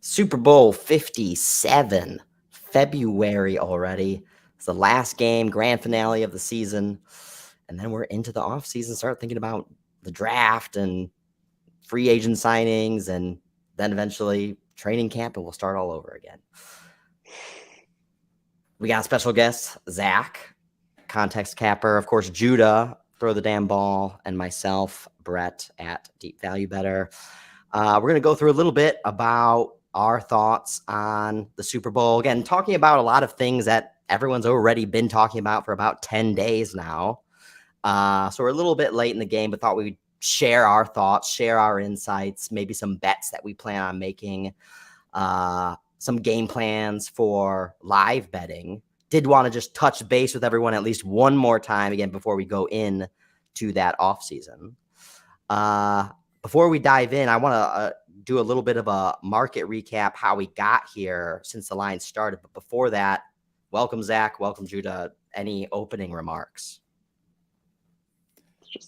Super Bowl 57, February already. It's the last game, grand finale of the season. And then we're into the offseason, start thinking about the draft and free agent signings, and then eventually training camp, and we'll start all over again. We got a special guest, Zach, context capper. Of course, Judah, throw the damn ball, and myself, Brett, at Deep Value Better. We're going to go through a little bit about our thoughts on the Super Bowl. Again, talking about a lot of things that everyone's already been talking about for about 10 days now. So we're a little bit late in the game, but thought we'd share our thoughts, share our insights, maybe some bets that we plan on making, some game plans for live betting. Did want to just touch base with everyone at least one more time again before we go in to that off season. Before we dive in, I want to do a little bit of a market recap, how we got here since the line started. But before that, welcome, Zach. Welcome, Judah. Any opening remarks?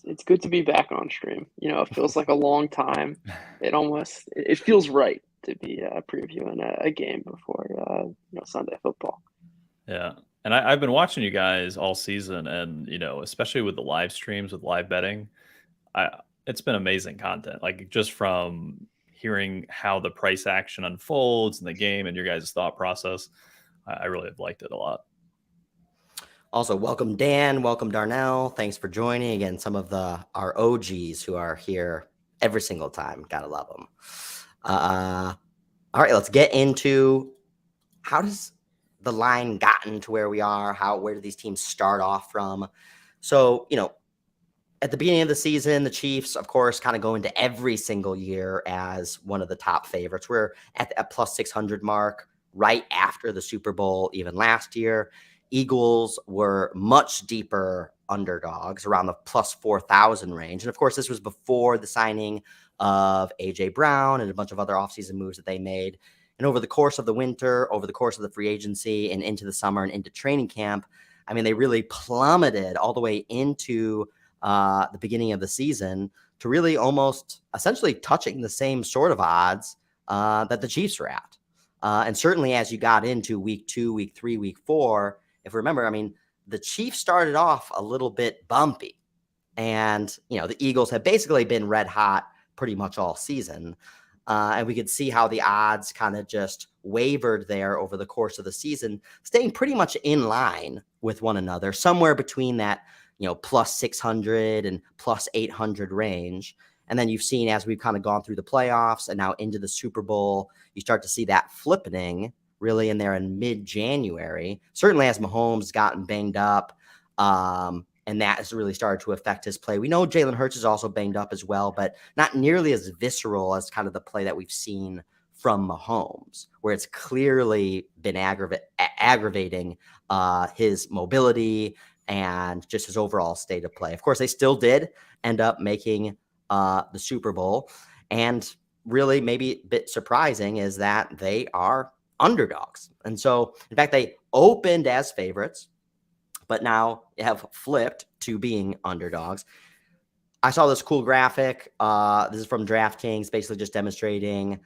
It's good to be back on stream. It feels like a long time. It feels right to be previewing a game before Sunday football. Yeah. And I've been watching you guys all season, and especially with the live streams with live betting, it's been amazing content. Like, just from hearing how the price action unfolds in the game and your guys' thought process, I really have liked it a lot. Also, welcome Dan, welcome Darnell. Thanks for joining again. Some of our OGs who are here every single time. Gotta love them. All right, let's get into how does the line gotten to where we are? Where do these teams start off from? So, at the beginning of the season, the Chiefs, of course, kind of go into every single year as one of the top favorites. We're at the plus 600 mark right after the Super Bowl, even last year. Eagles were much deeper underdogs, around the plus 4,000 range. And of course, this was before the signing of A.J. Brown and a bunch of other offseason moves that they made. And over the course of the winter, over the course of the free agency, and into the summer and into training camp, I mean, they really plummeted all the way into the beginning of the season to really almost essentially touching the same sort of odds that the Chiefs were at. And certainly as you got into week 2, week 3, week 4, if you remember, I mean, the Chiefs started off a little bit bumpy, and, the Eagles have basically been red hot pretty much all season. And we could see how the odds kind of just wavered there over the course of the season, staying pretty much in line with one another, somewhere between that, plus 600 and plus 800 range. And then you've seen, as we've kind of gone through the playoffs and now into the Super Bowl, you start to see that flippening really in there in mid-January, certainly as Mahomes gotten banged up. And that has really started to affect his play. We know Jalen Hurts is also banged up as well, but not nearly as visceral as kind of the play that we've seen from Mahomes, where it's clearly been aggravating his mobility and just his overall state of play. Of course, they still did end up making the Super Bowl. And really maybe a bit surprising is that they are underdogs. And so, in fact, they opened as favorites, but now have flipped to being underdogs. I saw this cool graphic. This is from DraftKings, basically just demonstrating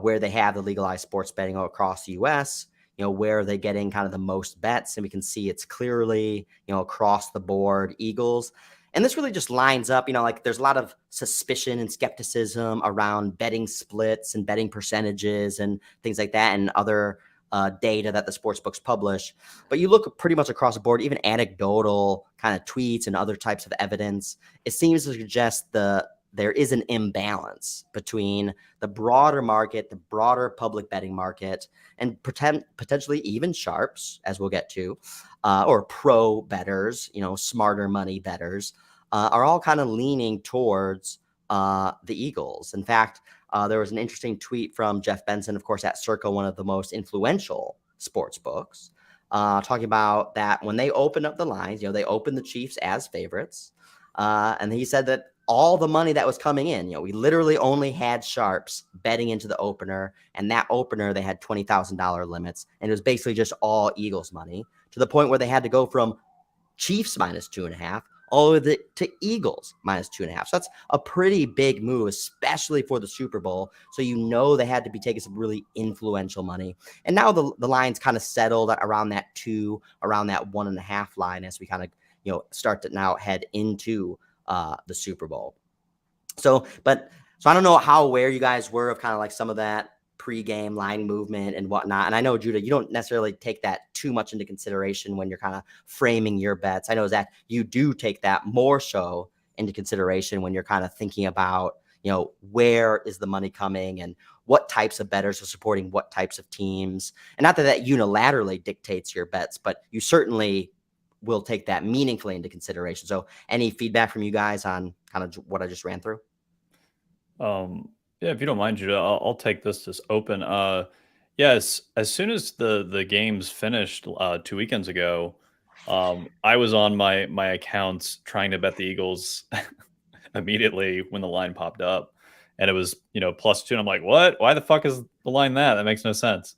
where they have the legalized sports betting across the U.S., where are they getting kind of the most bets. And we can see it's clearly, across the board, Eagles. And this really just lines up, like there's a lot of suspicion and skepticism around betting splits and betting percentages and things like that, and other data that the sports books publish. But you look pretty much across the board, even anecdotal kind of tweets and other types of evidence, it seems to suggest there is an imbalance between the broader market, the broader public betting market, and potentially even sharps, as we'll get to, or pro bettors, smarter money bettors, are all kind of leaning towards the Eagles. In fact, there was an interesting tweet from Jeff Benson, of course, at Circa, one of the most influential sports books, talking about that when they opened up the lines, they opened the Chiefs as favorites. And he said that all the money that was coming in, we literally only had sharps betting into the opener, and that opener, they had $20,000 limits, and it was basically just all Eagles money, to the point where they had to go from Chiefs minus 2.5 all the way to Eagles -2.5. So that's a pretty big move, especially for the Super Bowl. So you know they had to be taking some really influential money. And now the line's kind of settled around that 2, around that 1.5 line as we kind of, you know, start to now head into the Super Bowl. So I don't know how aware you guys were of kind of like some of that pre-game line movement and whatnot. And I know, Judah, you don't necessarily take that too much into consideration when you're kind of framing your bets. I know, Zach, you do take that more so into consideration when you're kind of thinking about, you know, where is the money coming and what types of bettors are supporting what types of teams. And not that unilaterally dictates your bets, but you certainly will take that meaningfully into consideration. So any feedback from you guys on kind of what I just ran through? Yeah, if you don't mind, Judah, I'll take this as open. Yes, as soon as the games finished 2 weekends ago, I was on my accounts trying to bet the Eagles immediately when the line popped up, and it was, you know, +2, and I'm like, what? Why the fuck is the line that? That makes no sense.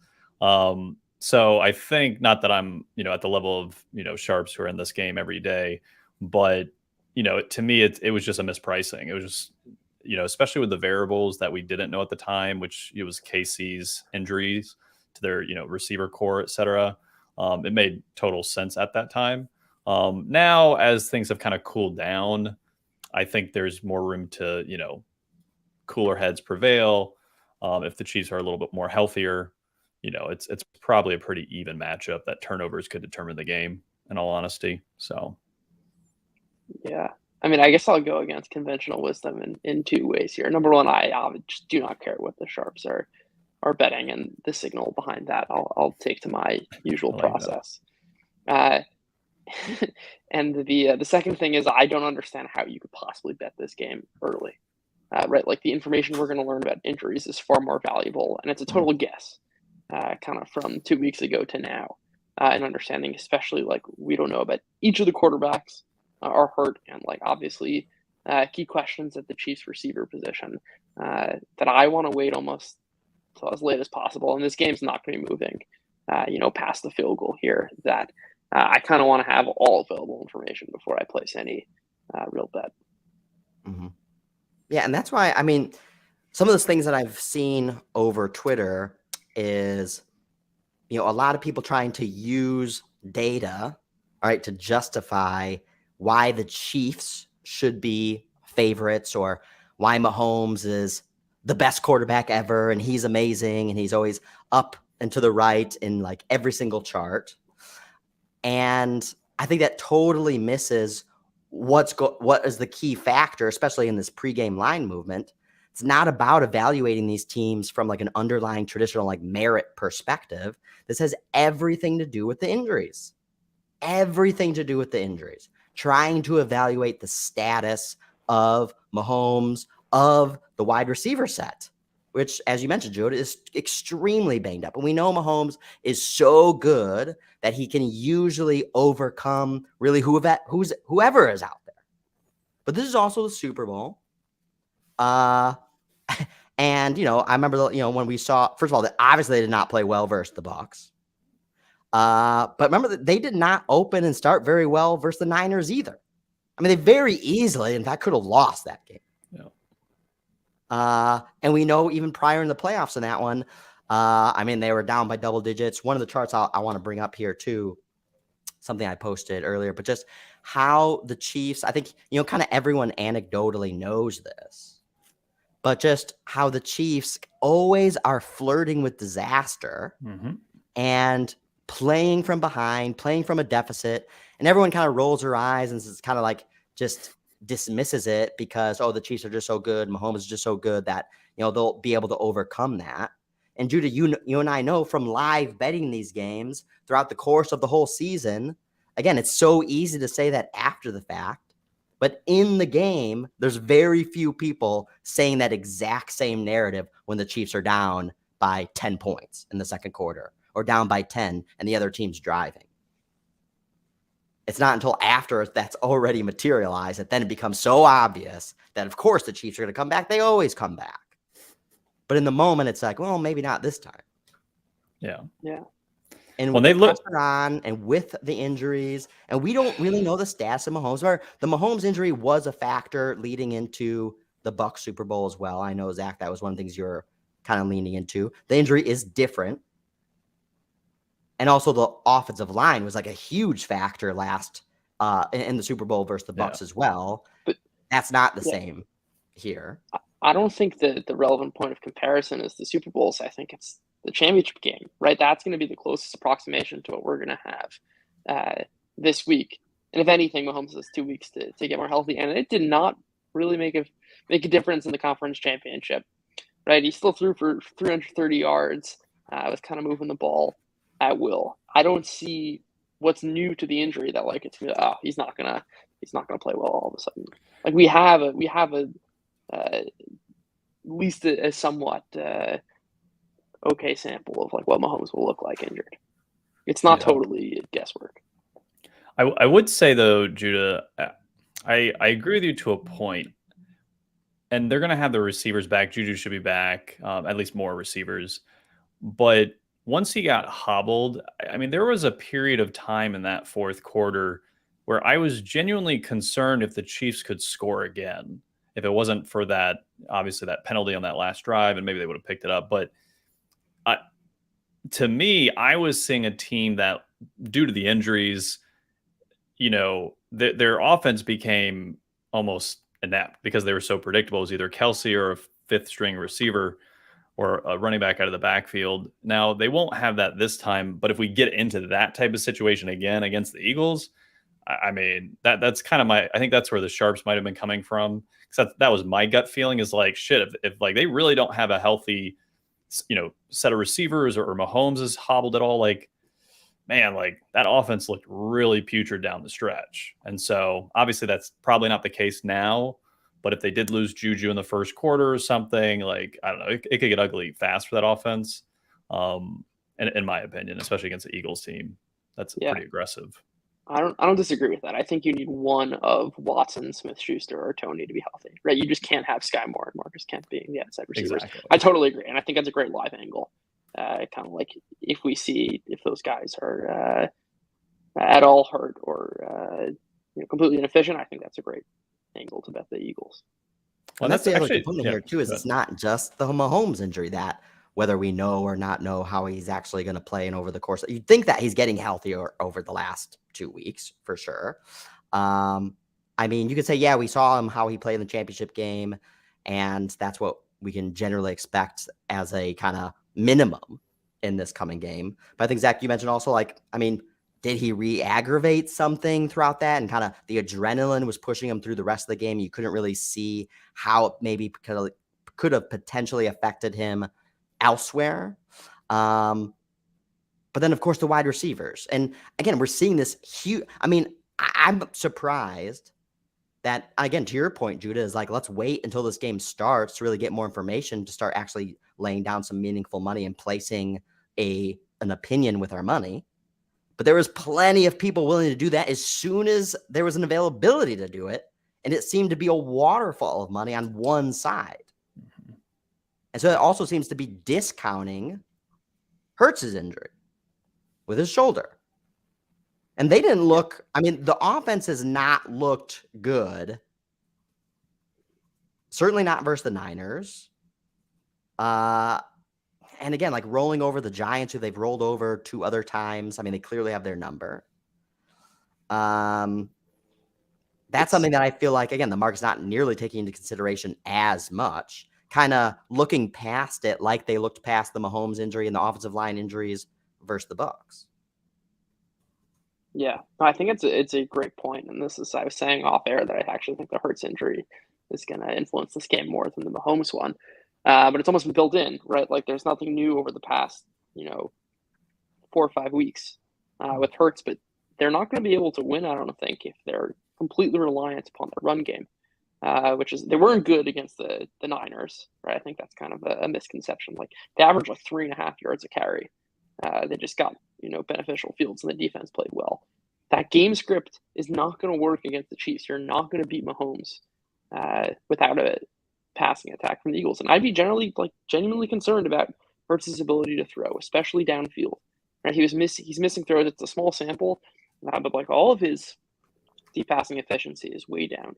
So I think, not that I'm, you know, at the level of, you know, sharps who are in this game every day, but, you know, to me it was just a mispricing. It was just, you know, especially with the variables that we didn't know at the time, which it was KC's injuries to their, you know, receiver core, et cetera. It made total sense at that time. Now, as things have kind of cooled down, I think there's more room to, you know, cooler heads prevail. If the Chiefs are a little bit more healthier, you know, it's probably a pretty even matchup that turnovers could determine the game, in all honesty. So, Yeah. I mean, I guess I'll go against conventional wisdom in 2 ways here. Number one, I just do not care what the sharps are betting, and the signal behind that I'll take to my usual I like process. And the second thing is, I don't understand how you could possibly bet this game early. Right, like the information we're going to learn about injuries is far more valuable, and it's a total guess, kind of from 2 weeks ago to now, and understanding, especially like we don't know about each of the quarterbacks are hurt, and like obviously key questions at the Chiefs receiver position that I want to wait almost till as late as possible. And this game's not going to be moving, you know, past the field goal here. That I kind of want to have all available information before I place any real bet. Mm-hmm. Yeah, and that's why, I mean, some of those things that I've seen over Twitter is, you know, a lot of people trying to use data, all right, to justify why the Chiefs should be favorites or why Mahomes is the best quarterback ever and he's amazing and he's always up and to the right in like every single chart. And I think that totally misses what is the key factor, especially in this pregame line movement. It's not about evaluating these teams from like an underlying traditional like merit perspective. This has everything to do with the injuries. Everything to do with the injuries. Trying to evaluate the status of Mahomes, of the wide receiver set, which, as you mentioned, Jude, is extremely banged up. And we know Mahomes is so good that he can usually overcome really whoever is out there. But this is also the Super Bowl. And, you know, I remember, you know, when we saw, first of all, that obviously they did not play well versus the Bucs. But remember that they did not open and start very well versus the Niners either. I mean, they very easily, in fact, could have lost that game. Yeah. And we know even prior in the playoffs in that one, I mean, they were down by double digits. One of the charts I want to bring up here too, something I posted earlier, but just how the Chiefs, I think, you know, kind of everyone anecdotally knows this, but just how the Chiefs always are flirting with disaster and playing from behind, playing from a deficit, and everyone kind of rolls their eyes and it's kind of like just dismisses it because, oh, the Chiefs are just so good. Mahomes is just so good that, you know, they'll be able to overcome that. And Judah, you and I know from live betting these games throughout the course of the whole season, again, it's so easy to say that after the fact, but in the game, there's very few people saying that exact same narrative when the Chiefs are down by 10 points in the second quarter or down by 10 and the other team's driving. It's not until after that's already materialized that then it becomes so obvious that, of course, the Chiefs are going to come back. They always come back. But in the moment, it's like, well, maybe not this time. Yeah. Yeah. And When with they the look, pressure on and with the injuries, and we don't really know the stats of Mahomes. Or the Mahomes injury was a factor leading into the Bucs Super Bowl as well. I know, Zach, that was one of the things you're kind of leaning into. The injury is different. And also the offensive line was like a huge factor last in the Super Bowl versus the Bucs as well. But that's not the yeah, same here. I don't think that the relevant point of comparison is the Super Bowls. I think it's the championship game, right? That's going to be the closest approximation to what we're going to have this week. And if anything, Mahomes has 2 weeks to get more healthy. And it did not really make a difference in the conference championship, right? He still threw for 330 yards, was kind of moving the ball at will. I don't see what's new to the injury that like it's he's not gonna play well all of a sudden. Like we have at least a somewhat okay sample of like what Mahomes will look like injured. It's not totally guesswork. I would say though, Judah, I agree with you to a point. And they're going to have the receivers back. Juju should be back, at least more receivers. But once he got hobbled, I mean, there was a period of time in that fourth quarter where I was genuinely concerned if the Chiefs could score again. If it wasn't for that, obviously, that penalty on that last drive, and maybe they would have picked it up. But to me, I was seeing a team that, due to the injuries, their offense became almost inept because they were so predictable. It was either Kelsey or a fifth string receiver or a running back out of the backfield. Now, they won't have that this time, but if we get into that type of situation again against the Eagles, I mean, that's kind of I think that's where the Sharps might have been coming from. Because that was my gut feeling is like, shit, if like they really don't have a healthy, set of receivers or Mahomes is hobbled at all, like, man, like that offense looked really putrid down the stretch. And so obviously that's probably not the case now, but if they did lose Juju in the first quarter or something, like, I don't know, it could get ugly fast for that offense. In my opinion, especially against the Eagles team, that's pretty aggressive. I don't disagree with that. I think you need one of Watson, Smith-Schuster, or Tony to be healthy, right? You just can't have Sky Moore and Marcus Kemp being the outside receivers. Exactly. I totally agree, and I think that's a great live angle. Kind of like if we see if those guys are at all hurt or completely inefficient, I think that's a great angle to bet the Eagles. Well, that's the other component here too. Is it's not just the Mahomes injury that whether we know or not know how he's actually going to play, and over the course, you'd think that he's getting healthier over the last 2 weeks for sure. I mean, you could say, yeah, we saw him how he played in the championship game, and that's what we can generally expect as a kind of minimum in this coming game. But I think, Zach, you mentioned also, like, I mean, did he re-aggravate something throughout that? And kind of the adrenaline was pushing him through the rest of the game. You couldn't really see how it maybe could have potentially affected him elsewhere. But then, of course, the wide receivers. And again, we're seeing this huge. I mean, I'm surprised that, again, to your point, Judah, is like, let's wait until this game starts to really get more information to start actually laying down some meaningful money and placing an opinion with our money. But there was plenty of people willing to do that as soon as there was an availability to do it. And it seemed to be a waterfall of money on one side. And so it also seems to be discounting Hurts's injury with his shoulder. And they didn't look, I mean, the offense has not looked good. Certainly not versus the Niners. And again, like rolling over the Giants, who they've rolled over 2 other times. I mean, they clearly have their number. That's something that I feel like, again, the market's not nearly taking into consideration as much. Kind of looking past it like they looked past the Mahomes injury and the offensive line injuries versus the Bucs. Yeah, I think it's a great point. And this is, I was saying off air that I actually think the Hurts injury is going to influence this game more than the Mahomes one. But it's almost been built in, right? Like there's nothing new over the past, 4 or 5 weeks with Hurts, but they're not going to be able to win, I don't think, if they're completely reliant upon the run game, which is, they weren't good against the Niners, right? I think that's kind of a misconception. Like they averaged like 3.5 yards a carry. They just got, beneficial fields and the defense played well. That game script is not going to work against the Chiefs. You're not going to beat Mahomes without a passing attack from the Eagles. And I'd be genuinely concerned about Hurts' ability to throw, especially downfield. Right? He's missing throws. It's a small sample, but like all of his deep passing efficiency is way down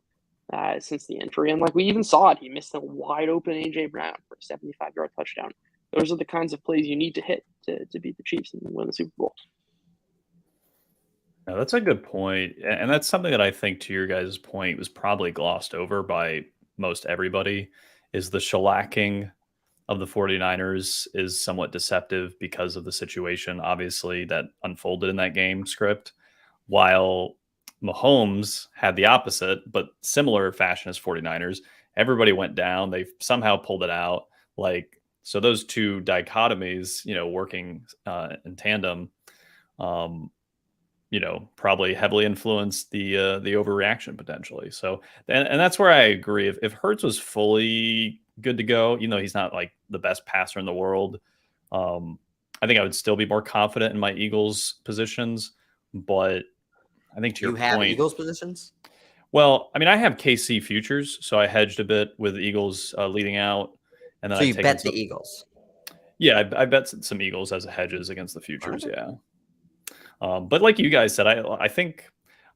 since the injury. And like we even saw it, he missed a wide open AJ Brown for a 75-yard touchdown. Those are the kinds of plays you need to hit to beat the Chiefs and win the Super Bowl. No, that's a good point. And that's something that I think, to your guys' point, was probably glossed over by most everybody, is the shellacking of the 49ers is somewhat deceptive because of the situation, obviously, that unfolded in that game script, while Mahomes had the opposite, but similar fashion as 49ers. Everybody went down. They somehow pulled it out. Like, so those two dichotomies, working in tandem, probably heavily influenced the overreaction potentially. So, and that's where I agree. If Hurts was fully good to go, he's not like the best passer in the world, I think I would still be more confident in my Eagles positions. But I think to your have point, Eagles positions. Well, I mean, I have KC futures, so I hedged a bit with the Eagles leading out, and then So you bet the Eagles. Yeah, I bet some Eagles as hedges against the futures. Okay. Yeah. But like you guys said, I think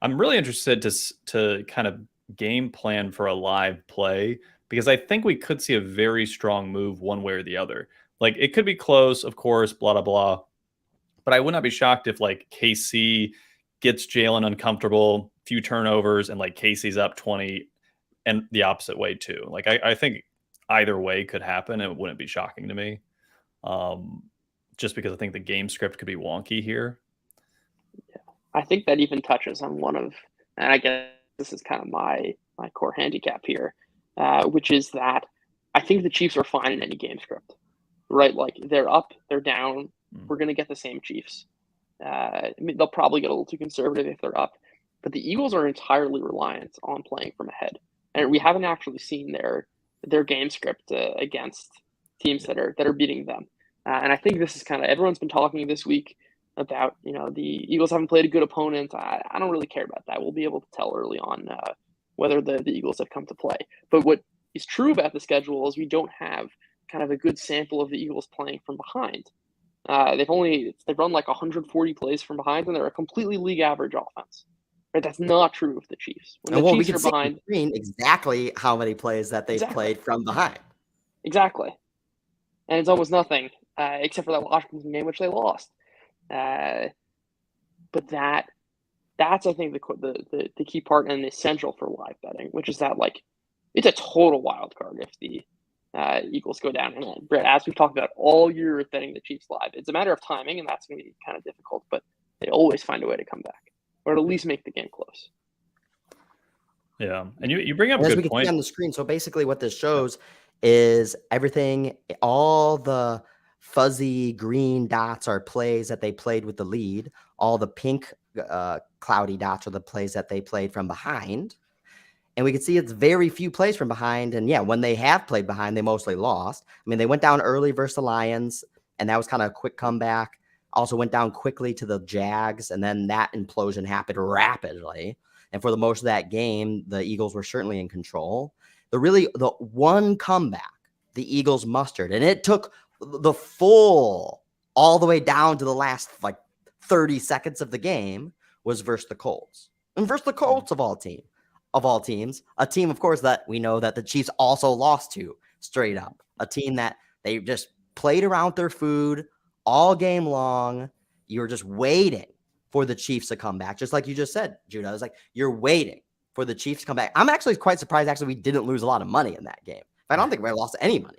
I'm really interested to kind of game plan for a live play, because I think we could see a very strong move one way or the other. Like, it could be close, of course, blah, blah, blah. But I would not be shocked if like KC gets Jalen uncomfortable, few turnovers, and like KC's up 20, and the opposite way too. Like, I think either way could happen. It wouldn't be shocking to me. Just because I think the game script could be wonky here. I think that even touches on one of, and I guess this is kind of my core handicap here, which is that I think the Chiefs are fine in any game script, right? Like, they're up, they're down. We're going to get the same Chiefs. I mean, they'll probably get a little too conservative if they're up, but the Eagles are entirely reliant on playing from ahead, and we haven't actually seen their game script against teams that are beating them. And I think this is kind of, everyone's been talking this week about, the Eagles haven't played a good opponent. I don't really care about that. We'll be able to tell early on whether the Eagles have come to play. But what is true about the schedule is we don't have kind of a good sample of the Eagles playing from behind. They've run like 140 plays from behind, and they're a completely league average offense. Right? That's not true of the Chiefs. When the Chiefs are behind, exactly how many plays that they've played from behind. Exactly. And it's almost nothing, except for that Washington game, which they lost. But that's I think the key part and essential for live betting, which is that, like, it's a total wild card if the Eagles go down. And Brett, as we've talked about all year with betting the Chiefs live, it's a matter of timing, and that's going to be kind of difficult. But they always find a way to come back, or at least make the game close. Yeah, and you bring up a good point on the screen. So basically, what this shows is everything, all the fuzzy green dots are plays that they played with the lead. All the pink cloudy dots are the plays that they played from behind. And we can see it's very few plays from behind. And yeah, when they have played behind, they mostly lost. I mean, they went down early versus the Lions, and that was kind of a quick comeback. Also went down quickly to the Jags, and then that implosion happened rapidly. And for the most of that game, the Eagles were certainly in control. The one comeback the Eagles mustered, and it took the full all the way down to the last like 30 seconds of the game, was versus the Colts. And versus the Colts of all teams, a team, of course, that we know that the Chiefs also lost to straight up. A team that they just played around their food all game long. You're just waiting for the Chiefs to come back. Just like you just said, Judah. It's like you're waiting for the Chiefs to come back. I'm actually quite surprised, we didn't lose a lot of money in that game. I don't think we lost any money.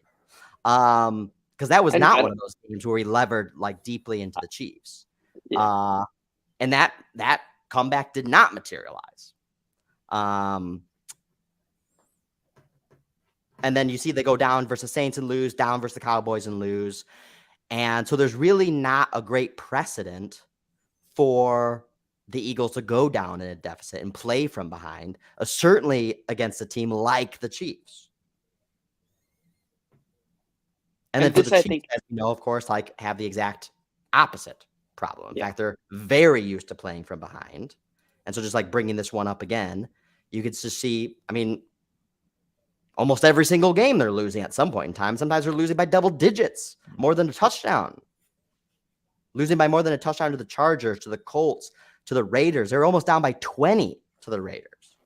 Because that was not one of those games where we levered like deeply into the Chiefs. Yeah. And that comeback did not materialize. And then you see they go down versus Saints and lose, down versus the Cowboys and lose. And so there's really not a great precedent for the Eagles to go down in a deficit and play from behind, certainly against a team like the Chiefs. And then for the Chiefs, as we know, of course, like have the exact opposite problem. In fact, they're very used to playing from behind. And so just like bringing this one up again, you could just see, I mean, almost every single game they're losing at some point in time. Sometimes they're losing by double digits, more than a touchdown. losing by more than a touchdown to the Chargers, to the Colts, to the Raiders. They were almost down by 20 to the Raiders.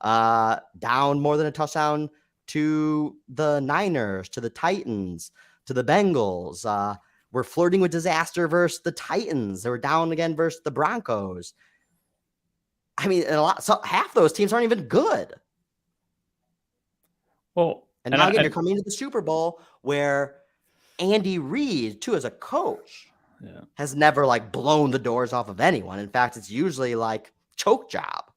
Down more than a touchdown to the Niners, to the Titans, to the Bengals. We're flirting with disaster versus the Titans. They were down again versus the Broncos. I mean, half those teams aren't even good. Well, and now again, you're coming into the Super Bowl where Andy Reid, too, as a coach, has never like blown the doors off of anyone. In fact, it's usually like choke job.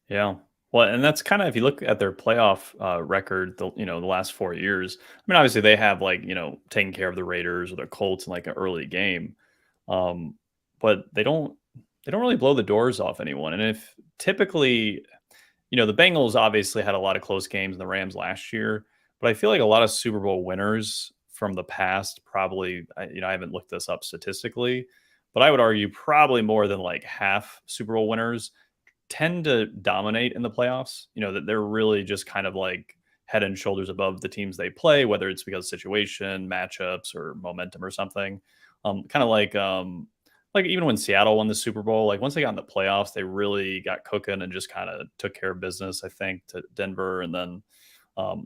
Yeah. Well, and that's kind of, if you look at their playoff record, the last 4 years, I mean, obviously they have like, taking care of the Raiders or the Colts in like an early game. But they don't really blow the doors off anyone. And if typically, the Bengals obviously had a lot of close games in the Rams last year, but I feel like a lot of Super Bowl winners from the past, probably, I haven't looked this up statistically, but I would argue probably more than like half Super Bowl winners tend to dominate in the playoffs. That they're really just kind of like head and shoulders above the teams they play, whether it's because of situation, matchups, or momentum or something. Kind of like even when Seattle won the Super Bowl, like once they got in the playoffs, they really got cooking and just kind of took care of business, I think, to Denver and then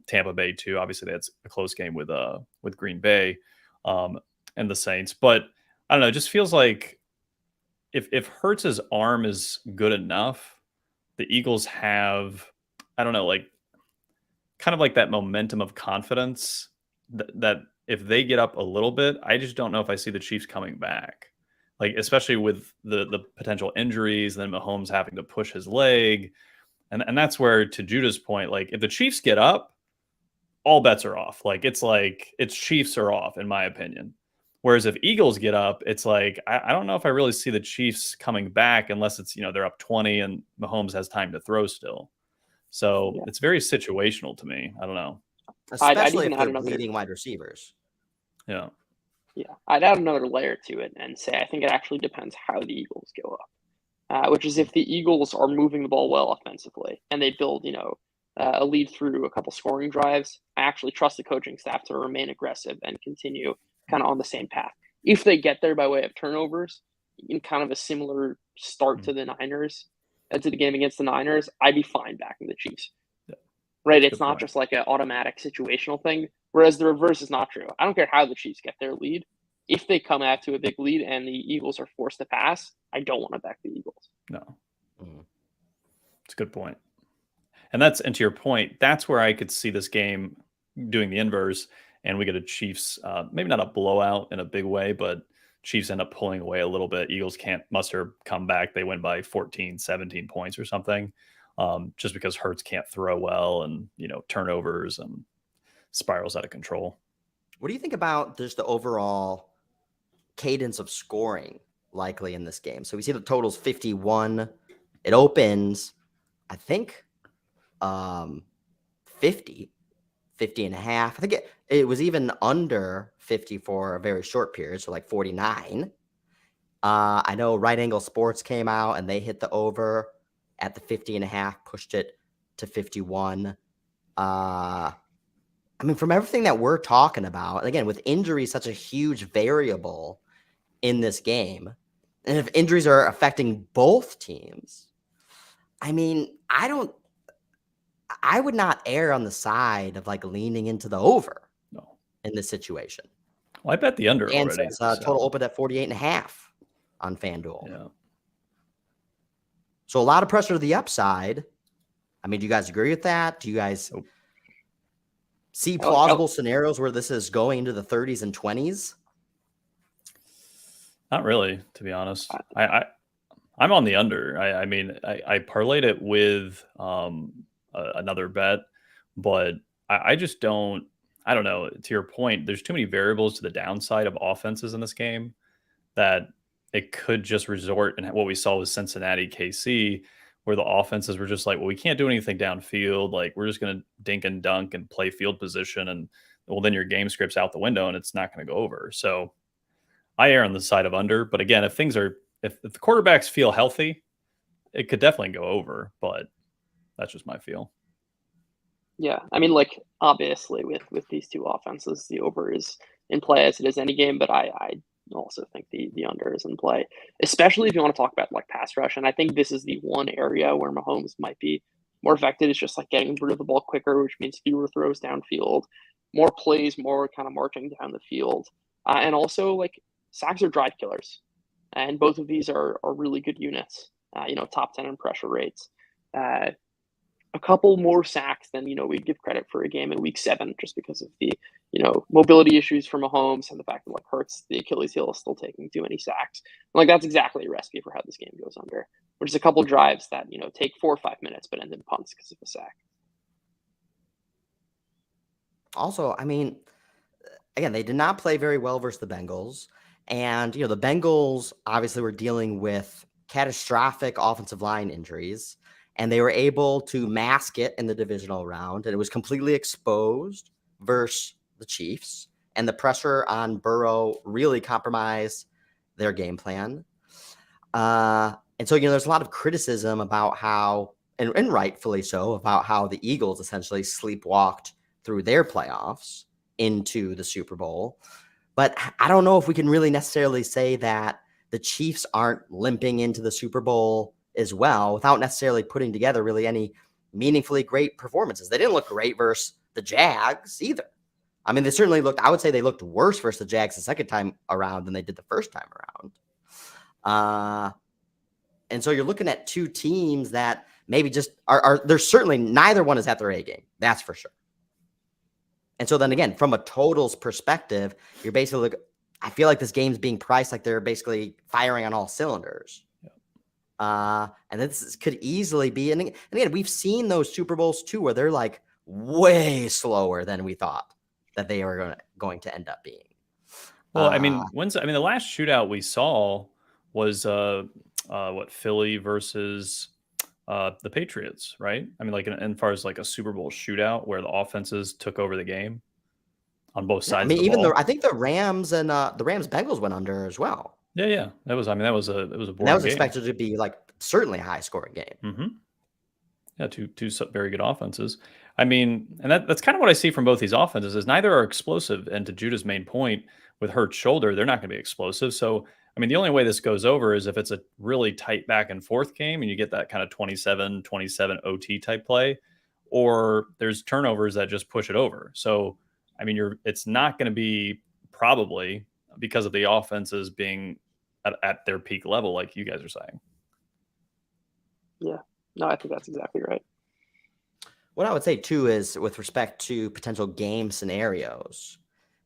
Tampa Bay too. Obviously, that's a close game with Green Bay and the Saints. But I don't know, it just feels like if Hurts's arm is good enough, the Eagles have, I don't know, like kind of like that momentum of confidence that if they get up a little bit, I just don't know if I see the Chiefs coming back. Like, especially with the potential injuries, then Mahomes having to push his leg. And that's where, to Judah's point, like if the Chiefs get up, all bets are off. Like it's Chiefs are off, in my opinion. Whereas if Eagles get up, it's like, I don't know if I really see the Chiefs coming back unless it's, they're up 20 and Mahomes has time to throw still. So It's very situational to me. I don't know. Especially if they're bleeding wide receivers. Yeah. Yeah, I'd add another layer to it and say I think it actually depends how the Eagles go up, which is if the Eagles are moving the ball well offensively and they build, a lead through a couple scoring drives, I actually trust the coaching staff to remain aggressive and continue kind of on the same path. If they get there by way of turnovers, in kind of a similar start to the Niners, to the game against the Niners, I'd be fine backing the Chiefs. Yeah. Right? It's not just like an automatic situational thing. Whereas the reverse is not true. I don't care how the Chiefs get their lead. If they come out to a big lead and the Eagles are forced to pass, I don't want to back the Eagles. No. It's a good point. And to your point, that's where I could see this game doing the inverse and we get a Chiefs, maybe not a blowout in a big way, but Chiefs end up pulling away a little bit. Eagles can't muster comeback. They win by 14, 17 points or something, just because Hurts can't throw well and, turnovers and spirals out of control. What do you think about just the overall cadence of scoring likely in this game? So we see the total's 51. It opens, I think, 50 and a half. I think it was even under 50 for a very short period, so like 49. I know Right Angle Sports came out and they hit the over at the 50 and a half, pushed it to 51. I mean, from everything that we're talking about, again, with injuries such a huge variable in this game, and if injuries are affecting both teams, I mean, I would not err on the side of like leaning into the over in this situation. Well, I bet the under already. Total opened at 48 and a half on FanDuel. Yeah. So a lot of pressure to the upside. I mean, do you guys agree with that? Do you guys see plausible scenarios where this is going into the 30s and 20s? Not really, to be honest. I'm on the under. I mean, I parlayed it with another bet, but I just don't. I don't know. To your point, there's too many variables to the downside of offenses in this game that it could just resort. And what we saw with Cincinnati, KC, where the offenses were just like, well, we can't do anything downfield. Like, we're just going to dink and dunk and play field position. And well, then your game script's out the window and it's not going to go over. So I err on the side of under. But again, if the quarterbacks feel healthy, it could definitely go over. But that's just my feel. Yeah. I mean, like, obviously with these two offenses, the over is in play as it is any game, but I also think the under is in play, especially if you want to talk about like pass rush. And I think this is the one area where Mahomes might be more affected. Is just like getting rid of the ball quicker, which means fewer throws downfield, more plays, more kind of marching down the field, and also like sacks are drive killers, and both of these are really good units. Top 10 in pressure rates. A couple more sacks than we'd give credit for a game in Week 7, just because of the mobility issues for Mahomes and the fact that like Hurts, the Achilles heel, is still taking too many sacks. Like that's exactly a recipe for how this game goes under, which is a couple drives that take 4 or 5 minutes but end in punts because of a sack. Also, I mean, again, they did not play very well versus the Bengals. And, the Bengals obviously were dealing with catastrophic offensive line injuries, and they were able to mask it in the divisional round. And it was completely exposed versus the Chiefs. And the pressure on Burrow really compromised their game plan. And so, there's a lot of criticism about how, and rightfully so, about how the Eagles essentially sleepwalked through their playoffs into the Super Bowl. But I don't know if we can really necessarily say that the Chiefs aren't limping into the Super Bowl as well without necessarily putting together really any meaningfully great performances. They didn't look great versus the Jags either. I mean, I would say they looked worse versus the Jags the second time around than they did the first time around. And so you're looking at two teams that maybe just there's certainly neither one is at their A game. That's for sure. And so then again, from a totals perspective, you're basically I feel like this game's being priced like they're basically firing on all cylinders. And this could easily be, and again, we've seen those Super Bowls too, where they're like way slower than we thought that they were going to end up being. Well, I mean, the last shootout we saw was Philly versus the Patriots, right? I mean, like as far as like a Super Bowl shootout where the offenses took over the game on both sides. I mean, of the ball. I think the Rams and the Rams Bengals went under as well. Yeah. That was a boring that was game. Expected to be like certainly a high scoring game. Mm-hmm. Yeah, two very good offenses. I mean, and that's kind of what I see from both these offenses is neither are explosive. And to Judah's main point, with Hurts' shoulder, they're not going to be explosive. So, I mean, the only way this goes over is if it's a really tight back and forth game and you get that kind of 27-27 OT type play, or there's turnovers that just push it over. So, I mean, it's not going to be probably because of the offenses being at their peak level, like you guys are saying. Yeah, no, I think that's exactly right. What I would say too is with respect to potential game scenarios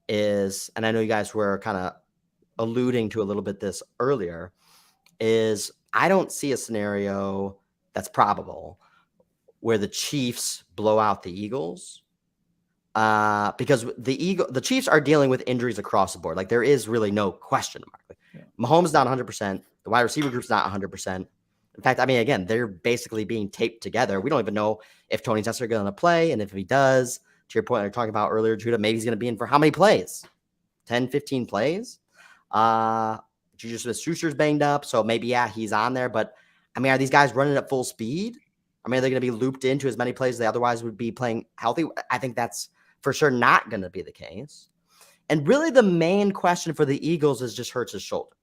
is, and I know you guys were kind of alluding to a little bit this earlier, is I don't see a scenario that's probable where the Chiefs blow out the Eagles. Because the Chiefs are dealing with injuries across the board. Like there is really no question mark. Mahomes is not 100%. The wide receiver group's not 100%. In fact, I mean, again, they're basically being taped together. We don't even know if Tony Tesser is going to play. And if he does, to your point, I was talking about earlier, Judah, maybe he's going to be in for how many plays? 10, 15 plays? Juju Smith-Schuster's banged up. So maybe, he's on there. But, I mean, are these guys running at full speed? I mean, are they going to be looped into as many plays as they otherwise would be playing healthy? I think that's for sure not going to be the case. And really the main question for the Eagles is just Hurts' shoulder.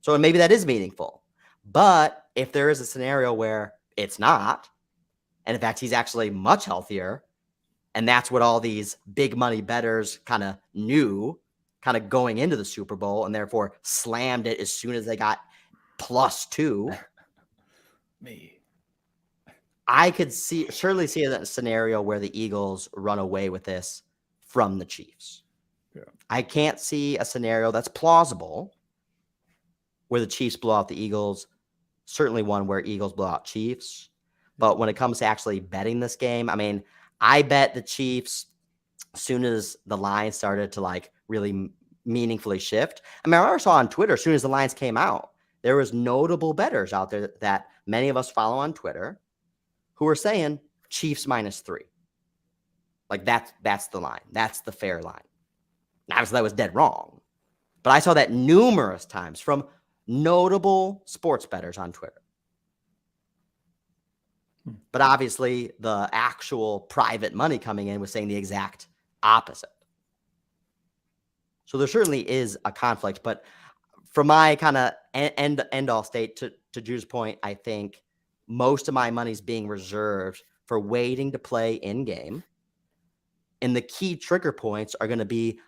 So maybe that is meaningful. But if there is a scenario where it's not, and in fact, he's actually much healthier, and that's what all these big money bettors kind of knew kind of going into the Super Bowl and therefore slammed it as soon as they got +2. Me. I could surely see a scenario where the Eagles run away with this from the Chiefs. Yeah. I can't see a scenario that's plausible where the Chiefs blow out the Eagles. Certainly one where Eagles blow out Chiefs. But when it comes to actually betting this game, I mean, I bet the Chiefs as soon as the lines started to like really meaningfully shift. I mean, I already saw on Twitter, as soon as the lines came out, there was notable bettors out there that many of us follow on Twitter who were saying Chiefs -3. Like that's the line. That's the fair line. Now, obviously that was dead wrong. But I saw that numerous times from notable sports bettors on Twitter. But obviously the actual private money coming in was saying the exact opposite. So there certainly is a conflict, but from my kind of end all state to Drew's point, I think most of my money's being reserved for waiting to play in game. And the key trigger points are going to be,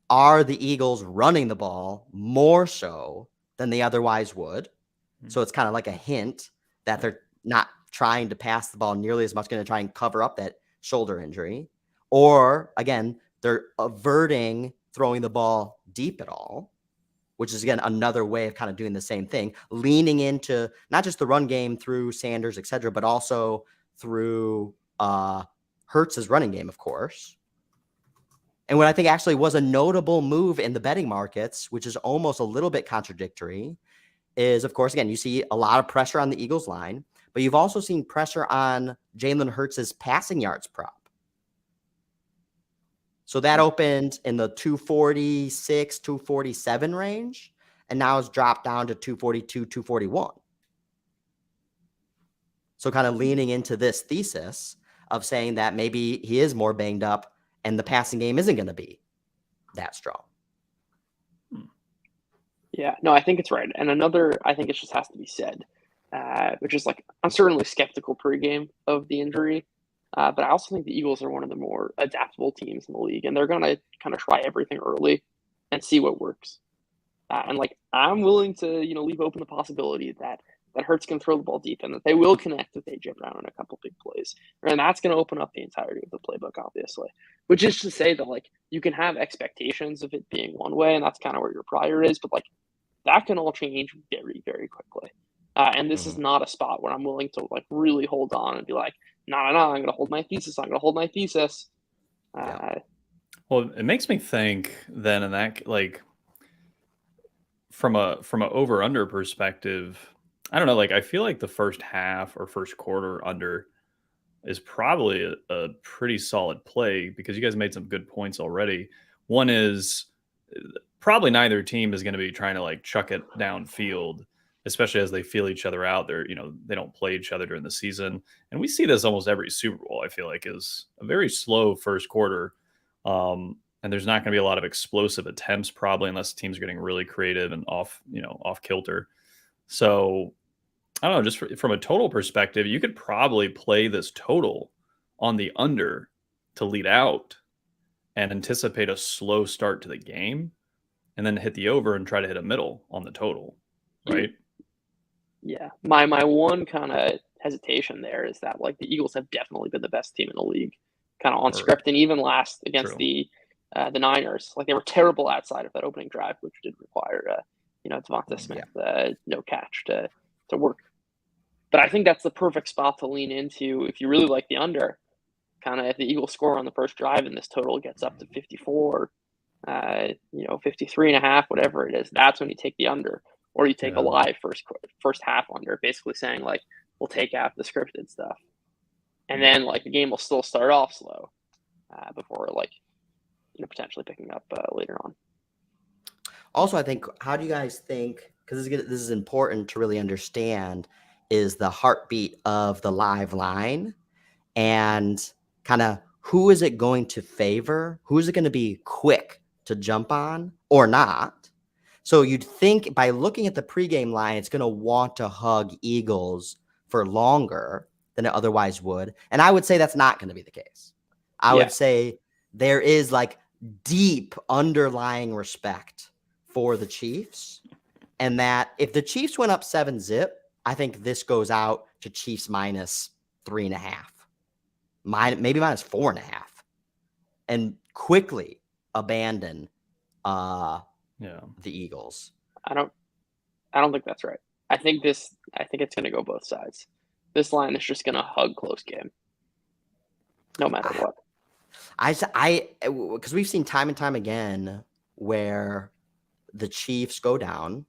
are the Eagles running the ball more so than they otherwise would? So it's kind of like a hint that they're not trying to pass the ball nearly as much, going to try and cover up that shoulder injury. Or again, they're averting throwing the ball deep at all, which is, again, another way of kind of doing the same thing, leaning into not just the run game through Sanders, et cetera, but also through Hurts's running game, of course. And what I think actually was a notable move in the betting markets, which is almost a little bit contradictory, is, of course, again, you see a lot of pressure on the Eagles line, but you've also seen pressure on Jalen Hurts's passing yards prop. So that opened in the 246, 247 range, and now it's dropped down to 242, 241. So kind of leaning into this thesis of saying that maybe he is more banged up and the passing game isn't going to be that strong. Yeah, no, I think it's right. And I think it just has to be said, which is like, I'm certainly skeptical pregame of the injury. But I also think the Eagles are one of the more adaptable teams in the league, and they're going to kind of try everything early and see what works. And like, I'm willing to, leave open the possibility that Hurts can throw the ball deep and that they will connect with A.J. Brown in a couple big plays. And that's going to open up the entirety of the playbook, obviously. Which is to say that, like, you can have expectations of it being one way, and that's kind of where your prior is, but, like, that can all change very, very quickly. And this is not a spot where I'm willing to, like, really hold on and be like, no, I'm going to hold my thesis. I'm going to hold my thesis. Well, it makes me think then in that, like, from a over under perspective, I don't know, like, I feel like the first half or first quarter under is probably a pretty solid play because you guys made some good points already. One is probably neither team is going to be trying to, like, chuck it downfield, especially as they feel each other out. They don't play each other during the season. And we see this almost every Super Bowl, I feel like, is a very slow first quarter. And there's not going to be a lot of explosive attempts probably unless teams are getting really creative and off kilter. So I don't know, just from a total perspective, you could probably play this total on the under to lead out and anticipate a slow start to the game and then hit the over and try to hit a middle on the total, right? Yeah. My one kind of hesitation there is that, like, the Eagles have definitely been the best team in the league, kind of on script, and even last against the Niners, like, they were terrible outside of that opening drive, which did require Devonta Smith no catch to work. But I think that's the perfect spot to lean into if you really like the under. Kind of if the Eagles score on the first drive and this total gets up to 54, 53 and a half, whatever it is, that's when you take the under. Or you take a live first half under, basically saying, like, we'll take out the scripted stuff. And then, like, the game will still start off slow before, like, potentially picking up later on. Also, I think, how do you guys think, because this is important to really understand, is the heartbeat of the live line and kind of who is it going to favor? Who is it going to be quick to jump on or not? So you'd think by looking at the pregame line, it's going to want to hug Eagles for longer than it otherwise would. And I would say that's not going to be the case. I would say there is, like, deep underlying respect for the Chiefs. And that if the Chiefs went up 7-0, I think this goes out to Chiefs minus 3.5, maybe minus 4.5, and quickly abandon the Eagles. I don't think that's right. I think it's going to go both sides. This line is just going to hug close game, no matter what. Because we've seen time and time again where the Chiefs go down.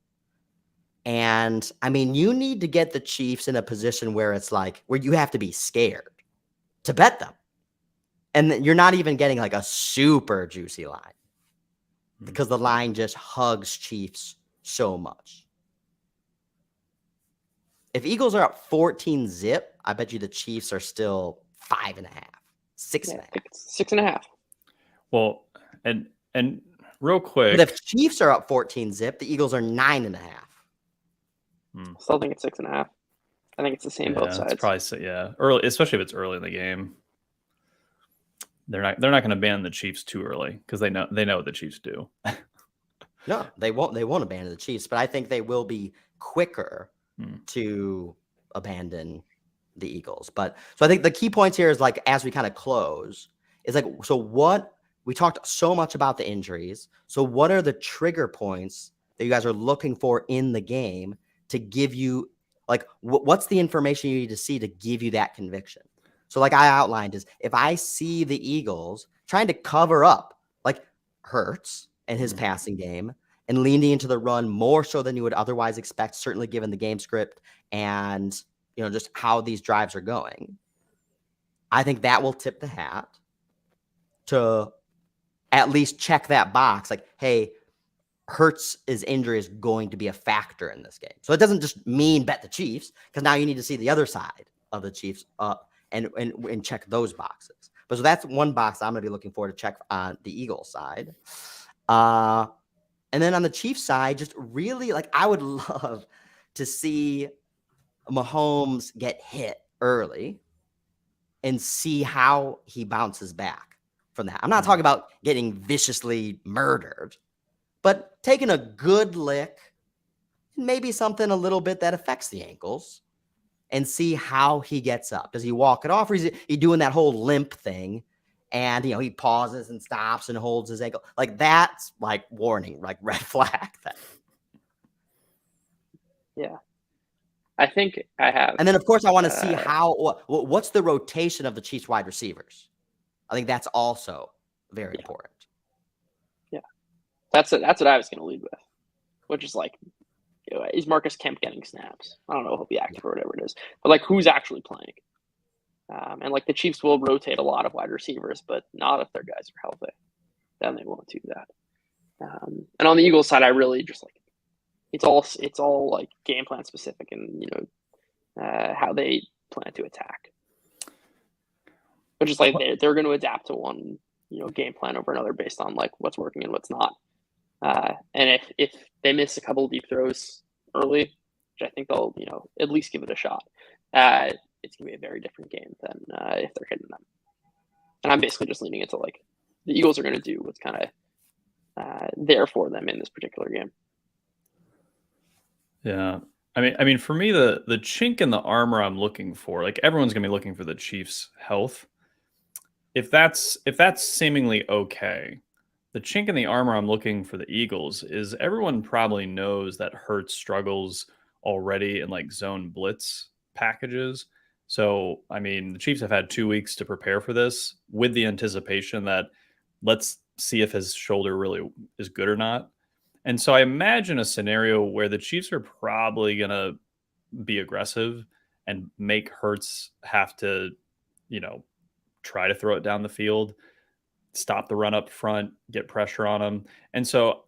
And I mean, you need to get the Chiefs in a position where it's like, where you have to be scared to bet them. And you're not even getting, like, a super juicy line because the line just hugs Chiefs so much. If Eagles are up 14-0, I bet you the Chiefs are still 5.5, 6.5. 6.5. Well, and Real But quick. if Chiefs are up 14-zip, the Eagles are 9.5. Still think it's 6.5. I think it's the same both sides. It's probably early, especially if it's early in the game. They're not going to ban the Chiefs too early because they know what the Chiefs do. No, they won't abandon the Chiefs, but I think they will be quicker to abandon the Eagles. But so I think the key points here is like, as we kind of close, is like, so what we talked so much about the injuries. So what are the trigger points that you guys are looking for in the game to give you, like, what's the information you need to see to give you that conviction? So like I outlined is, if I see the Eagles trying to cover up like Hurts and his passing game and leaning into the run more so than you would otherwise expect, certainly given the game script and, you know, just how these drives are going, I think that will tip the hat to at least check that box. Like, hey, Hurts' injury is going to be a factor in this game. So it doesn't just mean bet the Chiefs, because now you need to see the other side of the Chiefs and check those boxes. But so that's one box I'm going to be looking for to check on the Eagles side. And then on the Chiefs side, just really, like, I would love to see Mahomes get hit early and see how he bounces back from that. I'm not talking about getting viciously murdered, but taking a good lick, maybe something a little bit that affects the ankles, and see how he gets up. Does he walk it off, or is he doing that whole limp thing? And, you know, he pauses and stops and holds his ankle. Like, that's like warning, like red flag. Yeah. I think I have. And then, of course, I want to see what's the rotation of the Chiefs wide receivers. I think that's also very important. Yeah. That's what I was going to lead with, which is like, you know, is Marcus Kemp getting snaps? I don't know if he'll be active or whatever it is, but like, who's actually playing? And like, the Chiefs will rotate a lot of wide receivers, but not if their guys are healthy. Then they won't do that. And on the Eagles side, I really just like, it's all like game plan specific, and, you know, how they plan to attack. But just like they're going to adapt to one, you know, game plan over another based on like what's working and what's not. And if they miss a couple of deep throws early, which I think they'll, you know, at least give it a shot, it's going to be a very different game than if they're hitting them. And I'm basically just leaning into like the Eagles are going to do what's kind of there for them in this particular game. Yeah. I mean, for me, the chink in the armor I'm looking for, like, everyone's going to be looking for the Chiefs' health. If that's seemingly okay, the chink in the armor I'm looking for the Eagles is everyone probably knows that Hurts struggles already in like zone blitz packages. So, I mean, the Chiefs have had 2 weeks to prepare for this with the anticipation that let's see if his shoulder really is good or not. And so I imagine a scenario where the Chiefs are probably going to be aggressive and make Hurts have to, you know, try to throw it down the field, stop the run up front, get pressure on him. And so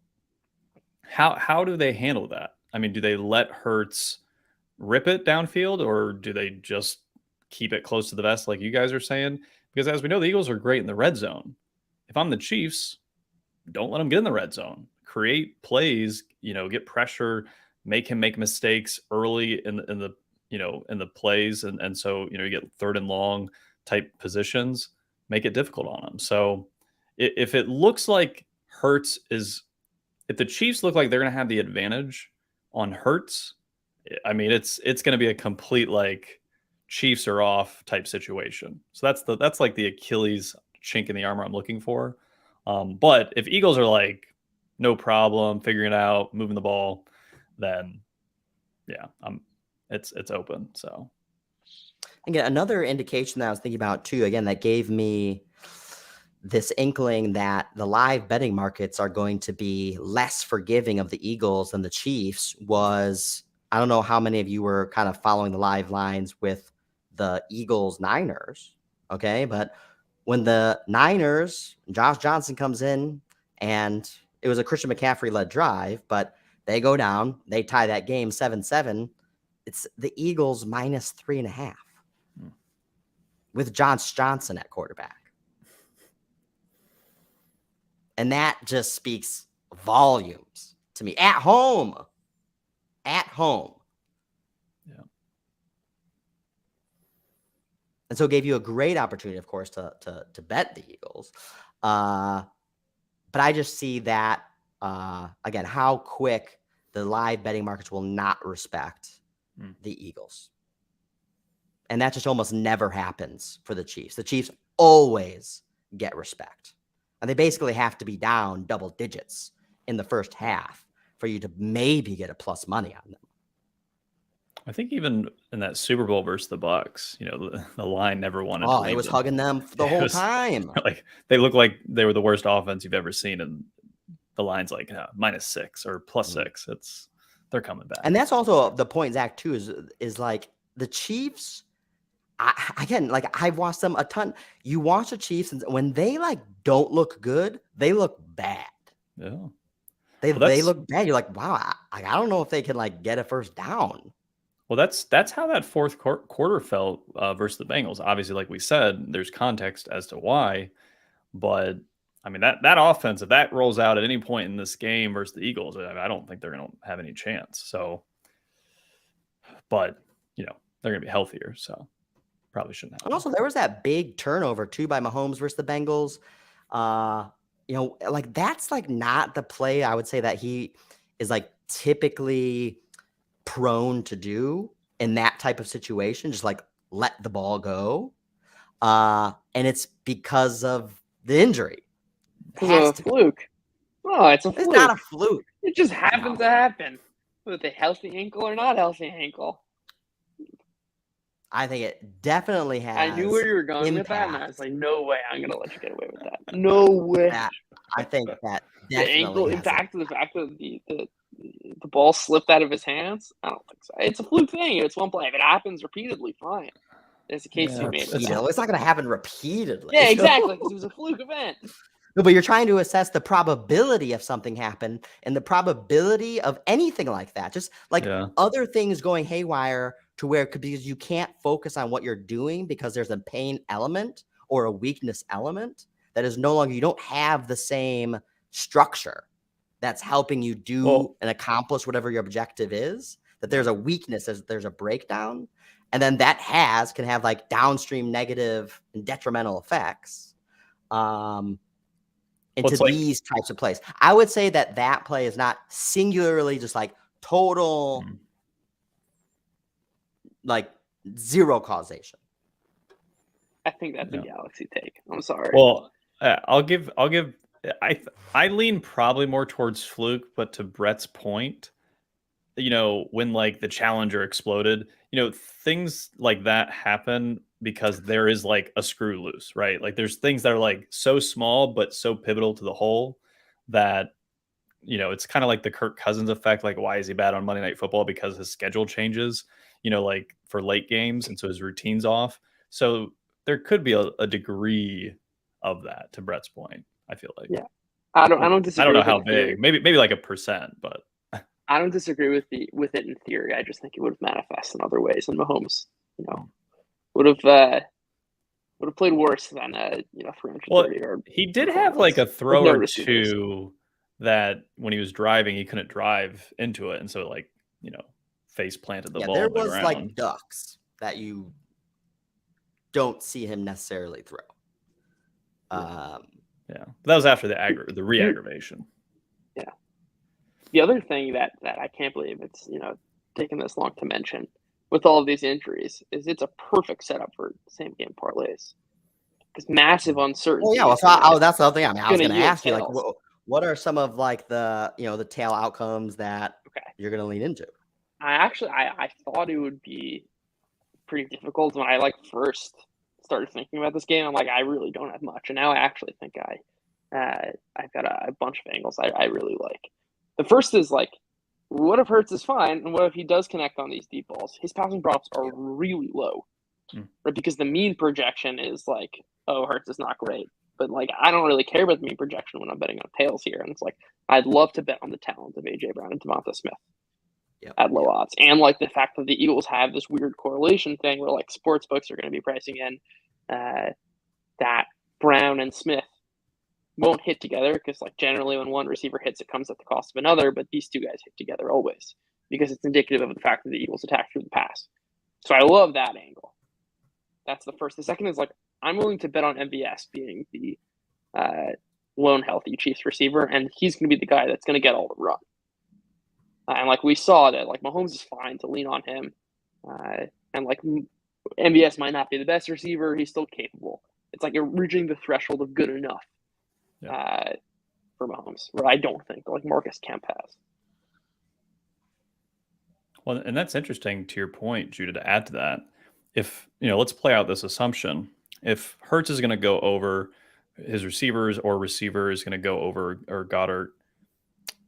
how do they handle that? I mean, do they let Hurts rip it downfield, or do they just keep it close to the vest like you guys are saying? Because as we know, the Eagles are great in the red zone. If I'm the Chiefs, don't let him get in the red zone. Create plays, you know, get pressure, make him make mistakes early in the you know, in the plays, and so, you know, you get third and long type positions, make it difficult on him. So if it looks like Hurts is, if the Chiefs look like they're going to have the advantage on Hurts, I mean, it's going to be a complete like Chiefs are off type situation. So that's like the Achilles chink in the armor I'm looking for. But if Eagles are like, no problem, figuring it out, moving the ball, then yeah, it's open. So Again, another indication that I was thinking about too, again, that gave me this inkling that the live betting markets are going to be less forgiving of the Eagles than the Chiefs was, I don't know how many of you were kind of following the live lines with the Eagles Niners. Okay. But when the Niners, Josh Johnson comes in, and it was a Christian McCaffrey led drive, but they go down, they tie that game 7-7. It's the Eagles minus 3.5 with Josh Johnson at quarterback. And that just speaks volumes to me. At home. At home. Yeah. And so it gave you a great opportunity, of course, to bet the Eagles. But I just see that, again, how quick the live betting markets will not respect the Eagles. And that just almost never happens for the Chiefs. The Chiefs always get respect. And they basically have to be down double digits in the first half for you to maybe get a plus money on them. I think even in that Super Bowl versus the Bucks, the line never wanted to Oh, leave it was them. hugging them the whole time. Like they look like they were the worst offense you've ever seen, and the line's like -6 or +6. They're coming back. And that's also the point, Zach, too, is like the Chiefs. I've watched them a ton. You watch the Chiefs, and when they don't look good, they look bad. Yeah, they look bad. You're like, wow, I don't know if they can get a first down. Well, that's how that fourth quarter felt versus the Bengals. Obviously, like we said, there's context as to why, but I mean that offense, if that rolls out at any point in this game versus the Eagles, I don't think they're going to have any chance. So, but they're going to be healthier, so probably shouldn't happen. And also, there was that big turnover too by Mahomes versus the Bengals. That's not the play I would say that he is typically prone to do in that type of situation, just let the ball go. And it's because of the injury. It's a fluke. Oh, it's a fluke. It's not a fluke. It just happens to happen. With a healthy ankle or not healthy ankle. I think it definitely has. I knew where you were going with that, and I was like, no way I'm going to let you get away with that. No way. I think that the ankle impact, the fact that the ball slipped out of his hands, I don't think so. It's a fluke thing. It's one play. If it happens repeatedly, fine. There's a case you made. It's not going to happen repeatedly. Yeah, exactly. Because it was a fluke event. No, but you're trying to assess the probability of something happen and the probability of anything like that. Just other things going haywire to where it could be because you can't focus on what you're doing because there's a pain element or a weakness element that is no longer, you don't have the same structure that's helping you do and accomplish whatever your objective is, that there's a weakness, there's a breakdown. And then that can have downstream negative and detrimental effects. Into these types of plays. I would say that play is not singularly just total, zero causation. I think that's a Galaxy take. I'm sorry. Well, I'll give. I lean probably more towards fluke, but to Brett's point, when the Challenger exploded, things like that happen because there is a screw loose, right? There's things that are so small but so pivotal to the whole that it's kind of like the Kirk Cousins effect. Why is he bad on Monday Night Football? Because his schedule changes, for late games, and so his routine's off. So there could be a degree of that, to Brett's point. I feel like. Yeah, I don't disagree. I don't know how big. Maybe 1%, but. I don't disagree with it in theory. I just think it would have manifested in other ways, and Mahomes, would have played worse than 330 yard. He did have a throw or two that when he was driving, he couldn't drive into it, and so face planted the ball. There was ducks that you don't see him necessarily throw. But that was after the re-aggravation. Yeah. The other thing that I can't believe it's taken this long to mention with all of these injuries is it's a perfect setup for same game parlays because massive uncertainty. Well, that's the other thing. I was going to ask you what are some of the the tail outcomes that you're going to lean into? I thought it would be pretty difficult when I first started thinking about this game. I'm I really don't have much, and now I actually think I've got a bunch of angles I really like. The first is what if Hurts is fine, and what if he does connect on these deep balls? His passing props are really low, right? Because the mean projection is Hurts is not great, but I don't really care about the mean projection when I'm betting on tails here, and it's I'd love to bet on the talent of AJ Brown and Devonta Smith at low odds, and the fact that the Eagles have this weird correlation thing where sports books are going to be pricing in that Brown and Smith won't hit together because like generally when one receiver hits, it comes at the cost of another. But these two guys hit together always because it's indicative of the fact that the Eagles attack through the pass. So I love that angle. That's the first. The second is like I'm willing to bet on MVS being the lone healthy Chiefs receiver, and he's going to be the guy that's going to get all the run. And like we saw that, like Mahomes is fine to lean on him, and like MVS might not be the best receiver, he's still capable. It's like you're reaching the threshold of good enough for Mahomes, where I don't think like Marcus Kemp has. Well, and that's interesting to your point, Judah, to add to that. If, let's play out this assumption. If Hurts is going to go over his receivers or receiver is going to go over or Goddard,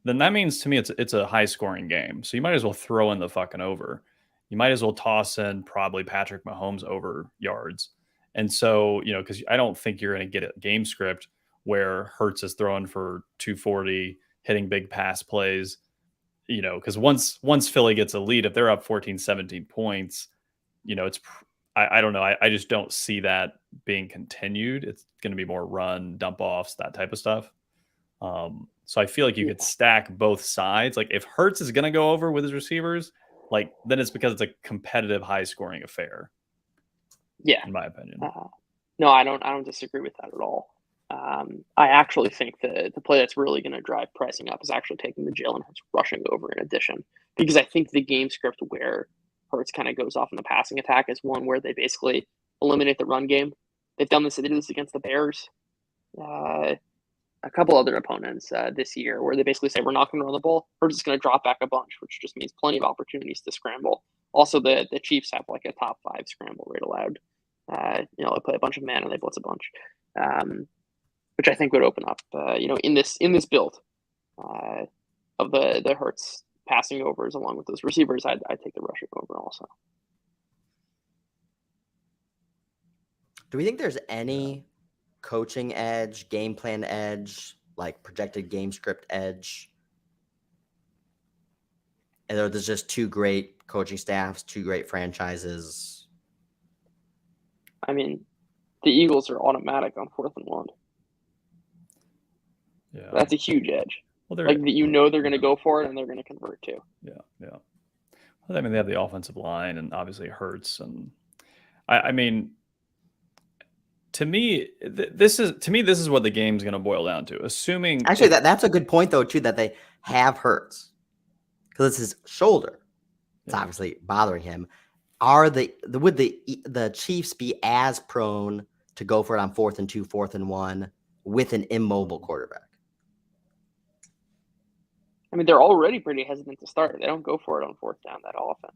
then that means to me it's a high scoring game. So you might as well throw in the fucking over. You might as well toss in probably Patrick Mahomes over yards. And so, because I don't think you're going to get a game script where Hurts is throwing for 240, hitting big pass plays, because once Philly gets a lead, if they're up 14, 17 points, I don't know. I just don't see that being continued. It's going to be more run, dump offs, that type of stuff. So I feel like you could stack both sides. Like if Hurts is going to go over with his receivers, like then it's because it's a competitive, high scoring affair. Yeah, in my opinion. No, I don't disagree with that at all. I actually think that the play that's really going to drive pricing up is actually taking the Jalen Hurts rushing over in addition, because I think the game script where Hurts kind of goes off in the passing attack is one where they basically eliminate the run game. They did this against the Bears, a couple other opponents this year, where they basically say we're not going to run the ball. Hurts is going to drop back a bunch, which just means plenty of opportunities to scramble. Also, the Chiefs have like a top 5 scramble rate allowed. They play a bunch of man and they blitz a bunch, which I think would open up, in this build of the Hurts passing overs along with those receivers. I'd take the rushing over also. Do we think there's any coaching edge, game plan edge, like projected game script edge? And there's just 2 great coaching staffs, 2 great franchises. I mean, the Eagles are automatic on 4th and 1. Yeah, that's a huge edge. Well, they're going to go for it and they're going to convert too. Yeah. Well, I mean, they have the offensive line and obviously Hurts, and I mean, to me, this is what the game's going to boil down to. Assuming actually that's a good point though too, that they have Hurts because it's his shoulder. It's obviously bothering him. Would the Chiefs be as prone to go for it on 4th and 2, 4th and 1 with an immobile quarterback? I mean, they're already pretty hesitant to start. They don't go for it on 4th down that often.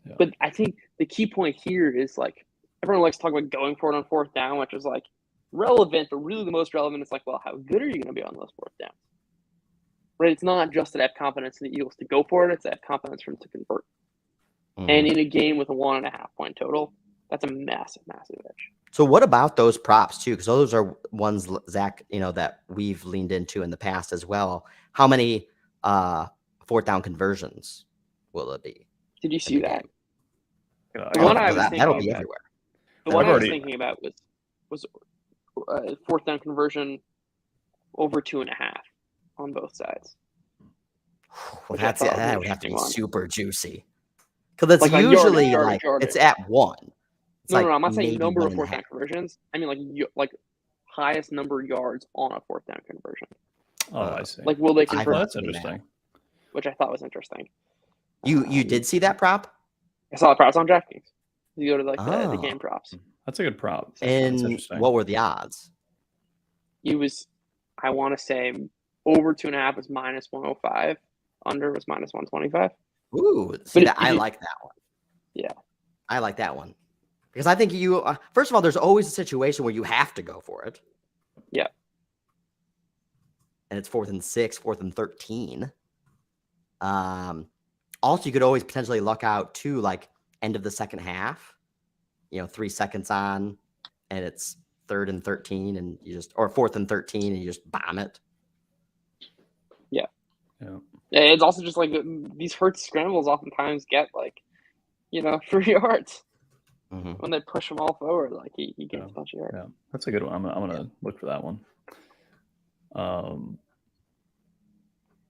Yeah. But I think the key point here is like everyone likes to talk about going for it on 4th down, which is like relevant, but really the most relevant is like, well, how good are you going to be on those 4th downs? Right? It's not just to have confidence in the Eagles to go for it; it's to have confidence for them to convert. Mm-hmm. And in a game with a 1.5 point total, that's a massive, massive edge. So what about those props too? Because those are ones, Zach, that we've leaned into in the past as well. How many 4th down conversions will it be? Did you see that? That'll be everywhere. The one I was thinking about was 4th down conversion over 2.5 on both sides. Well, that would have to be super juicy. Because it's like usually yard, it's at 1. No, I'm not saying number of 4th down conversions. I mean like highest number of yards on a 4th down conversion. Oh, I see. Like will they convert? That's interesting. Which I thought was interesting. You did see that prop? I saw the props on DraftKings. You go to the game props. That's a good prop. And what were the odds? It was, I want to say, over 2.5 was minus 105. Under was minus 125. Ooh, I like that one. Yeah, I like that one because I think first of all, there's always a situation where you have to go for it. Yeah, and it's 4th and 6, 4th and 13. Also, you could always potentially luck out to like end of the second half. 3 seconds on, and it's 3rd and 13, and or 4th and 13, and you just bomb it. Yeah. It's also just like these Hurts scrambles oftentimes get 3 yards when they push him all forward. Like he gets a bunch of yards. Yeah, that's a good one. I'm gonna look for that one.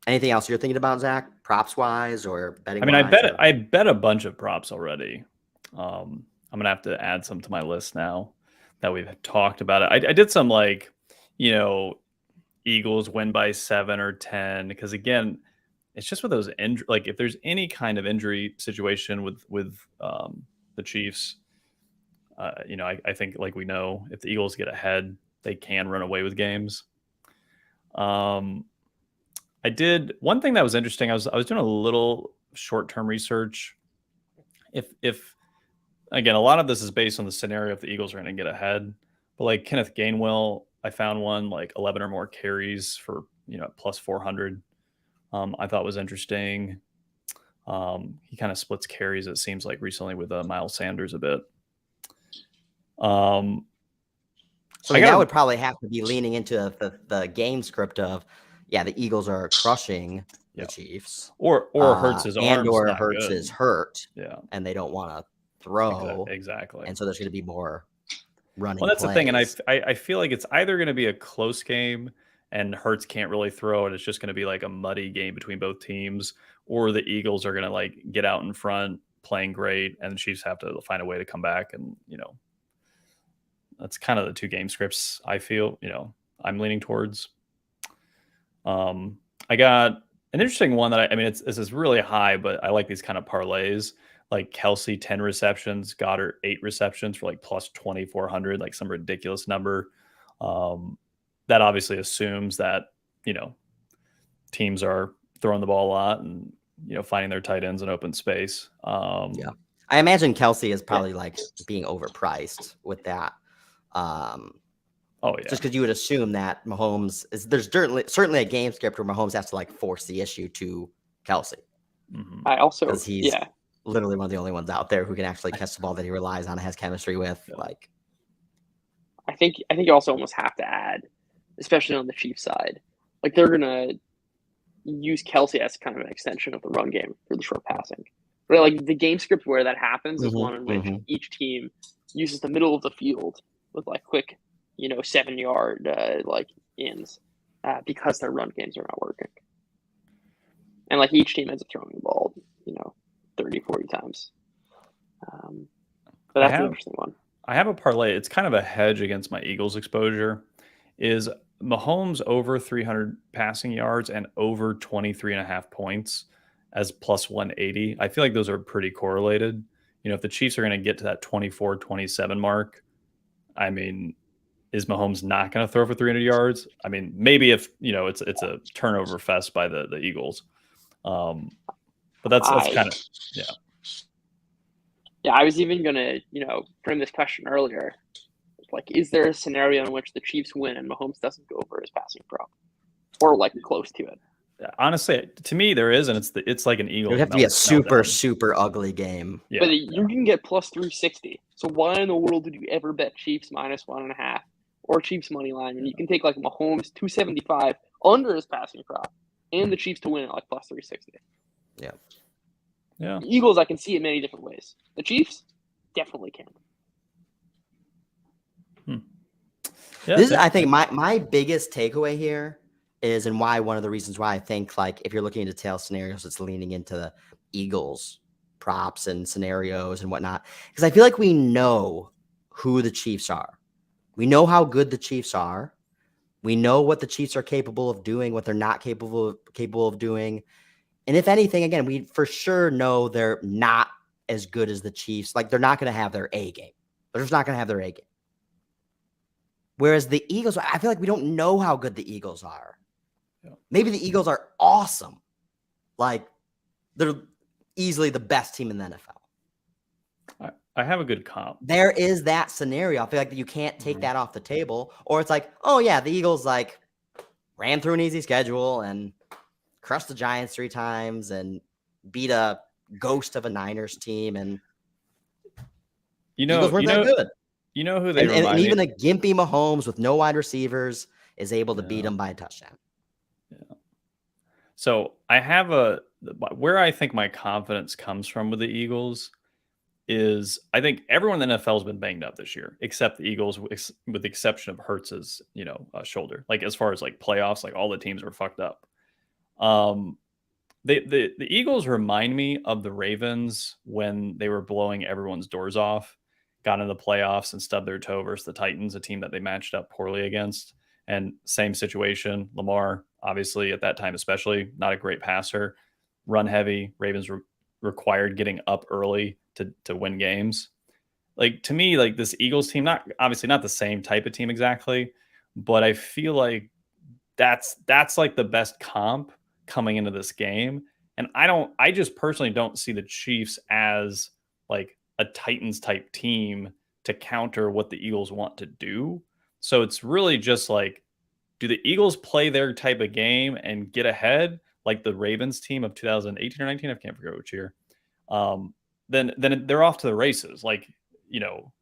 Anything else you're thinking about, Zach? Props wise or betting? I mean, I bet a bunch of props already. I'm gonna have to add some to my list now that we've talked about it. I did some like, Eagles win by 7 or 10 because again, it's just with those like if there's any kind of injury situation with the Chiefs, I think like we know if the Eagles get ahead, they can run away with games. I did one thing that was interesting. I was doing a little short-term research. If again, a lot of this is based on the scenario if the Eagles are going to get ahead, but like Kenneth Gainwell, I found one like 11 or more carries for plus 400. I thought was interesting. He kind of splits carries, it seems like recently with Miles Sanders a bit. So that would probably have to be leaning into the game script of, the Eagles are crushing the Chiefs, or Hurts his arms, or Hurts is hurt, and they don't want to throw exactly, and so there's going to be more running. Well, that's plays. the thing, and I feel like it's either going to be a close game and Hurts can't really throw, and it's just going to be like a muddy game between both teams, or the Eagles are going to like get out in front, playing great, and the Chiefs have to find a way to come back, and that's kind of the two game scripts I feel I'm leaning towards. I got an interesting one that this is really high, but I like these kind of parlays, like Kelsey 10 receptions, Goddard 8 receptions for like plus 2,400, like some ridiculous number. That obviously assumes that teams are throwing the ball a lot and finding their tight ends in open space. I imagine Kelsey is probably like being overpriced with that. Just because you would assume that Mahomes there's certainly a game script where Mahomes has to like force the issue to Kelsey. Mm-hmm. I also because he's literally one of the only ones out there who can actually catch the ball that he relies on and has chemistry with. Like, I think you also almost have to add, especially on the Chiefs side, like they're gonna use Kelsey as kind of an extension of the run game for the short passing. But like the game script where that happens is one in which each team uses the middle of the field with like quick 7-yard like ins because their run games are not working, and like each team ends up throwing the ball 30-40 times. But that's an interesting one. I have a parlay. It's kind of a hedge against my Eagles exposure. Is Mahomes over 300 passing yards and over 23.5 points as plus 180. I feel like those are pretty correlated. If the Chiefs are going to get to that 24-27 mark, I mean, is Mahomes not going to throw for 300 yards? I mean, maybe if it's a turnover fest by the Eagles, but that's kind of I was even gonna frame this question earlier, like, is there a scenario in which the Chiefs win and Mahomes doesn't go over his passing prop, or like close to it? Honestly, to me there is, and it's like an Eagle. It would have to be a super ugly game. Yeah. But you can get plus 360. So why in the world would you ever bet Chiefs minus 1.5 or Chiefs money line? And you can take like Mahomes 275 under his passing prop and the Chiefs to win at like plus 360. Yeah. Yeah. The Eagles, I can see it many different ways. The Chiefs definitely can. Yeah, this is, I think, my biggest takeaway here is, and why one of the reasons why I think, like, if you're looking into tail scenarios, it's leaning into the Eagles props and scenarios and whatnot. Because I feel like we know who the Chiefs are. We know how good the Chiefs are. We know what the Chiefs are capable of doing, what they're not capable of doing. And if anything, again, we for sure know they're not as good as the Chiefs. Like, they're not going to have their A game. They're just not going to have their A game. Whereas the Eagles, I feel like we don't know how good the Eagles are. Yeah. Maybe the Eagles are awesome. Like, they're easily the best team in the NFL. I have a good comp. There is that scenario. I feel like you can't take that off the table. Or it's like, oh, yeah, the Eagles, like, ran through an easy schedule and crushed the Giants 3 times and beat a ghost of a Niners team. And Eagles weren't that good. You know who they and even a gimpy Mahomes with no wide receivers is able to beat them by a touchdown. Yeah. So I have where I think my confidence comes from with the Eagles is I think everyone in the NFL has been banged up this year, except the Eagles, with the exception of Hurts's, shoulder. Like as far as like playoffs, like all the teams are fucked up. Um, the Eagles remind me of the Ravens when they were blowing everyone's doors off, got into the playoffs and stubbed their toe versus the Titans, a team that they matched up poorly against. And same situation, Lamar, obviously at that time especially, not a great passer, run heavy. Ravens required getting up early to win games. Like to me, like this Eagles team, not obviously not the same type of team exactly, but I feel like that's like the best comp coming into this game. And I just personally don't see the Chiefs as like a Titans type team to counter what the Eagles want to do. So it's really just like, do the Eagles play their type of game and get ahead like the Ravens team of 2018 or 19? I can't forget which year. Then they're off to the races. Like,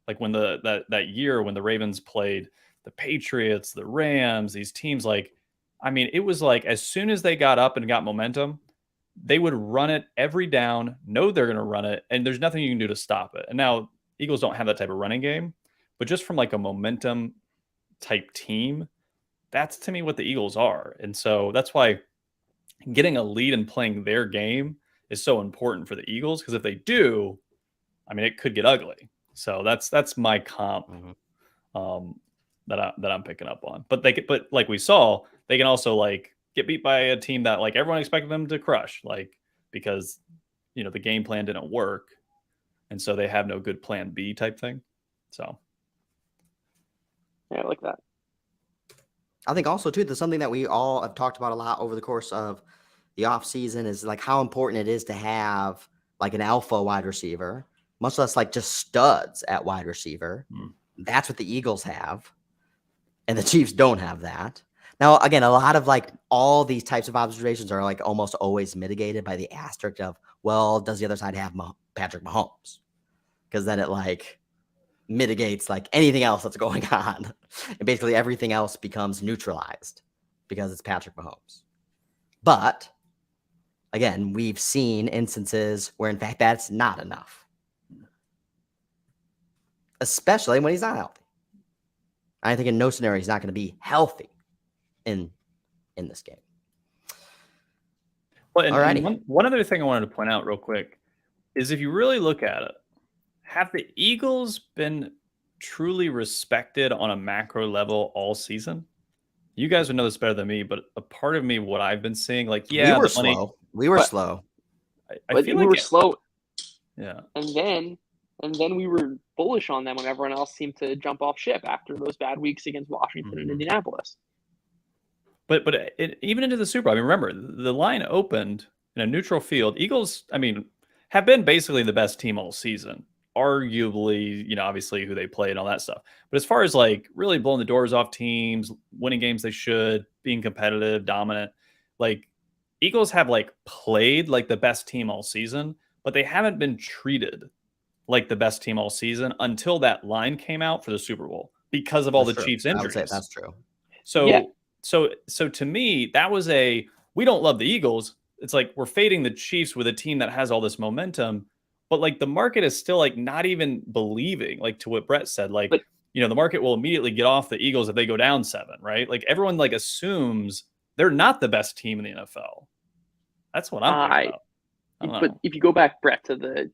like when that year when the Ravens played the Patriots, the Rams, these teams, like, I mean, it was like as soon as they got up and got momentum, they would run it every down, know they're going to run it, and there's nothing you can do to stop it. And now Eagles don't have that type of running game, but just from like a momentum type team, that's to me what the Eagles are. And so that's why getting a lead and playing their game is so important for the Eagles, because if they do, I mean, it could get ugly. So that's my comp that I'm picking up on. But like we saw, they can also like get beat by a team that like everyone expected them to crush, like because the game plan didn't work, and so they have no good plan B type thing. So yeah, I like that. I think also too, there's something that we all have talked about a lot over the course of the off season is like how important it is to have like an alpha wide receiver, much less like just studs at wide receiver. That's what the Eagles have, and the Chiefs don't have that. Now, again, a lot of like all these types of observations are like almost always mitigated by the asterisk of, well, does the other side have Patrick Mahomes? Because then it like mitigates like anything else that's going on. And basically everything else becomes neutralized because it's Patrick Mahomes. But again, we've seen instances where in fact that's not enough. Especially when he's not healthy. I think in no scenario he's not going to be healthy in this game. Well, and one other thing I wanted to point out real quick is if you really look at it, have the Eagles been truly respected on a macro level all season? You guys would know this better than me, but a part of me, what I've been seeing, like, yeah, we were slow. We were slow. I feel like we were slow. Yeah. And then we were bullish on them when everyone else seemed to jump off ship after those bad weeks against Washington and Indianapolis. But even into the Super Bowl, I mean, remember, the line opened in a neutral field. Eagles, I mean, have been basically the best team all season. Arguably, obviously who they play and all that stuff. But as far as like really blowing the doors off teams, winning games they should, being competitive, dominant, like Eagles have like played like the best team all season, but they haven't been treated like the best team all season until that line came out for the Super Bowl because of all the Chiefs injuries. I would say that's true. So to me, that was we don't love the Eagles. It's like we're fading the Chiefs with a team that has all this momentum. But like the market is still like not even believing, like to what Brett said, like, the market will immediately get off the Eagles if they go down 7, right? Like everyone like assumes they're not the best team in the NFL. That's what I'm thinking about. But if you go back, Brett, to the,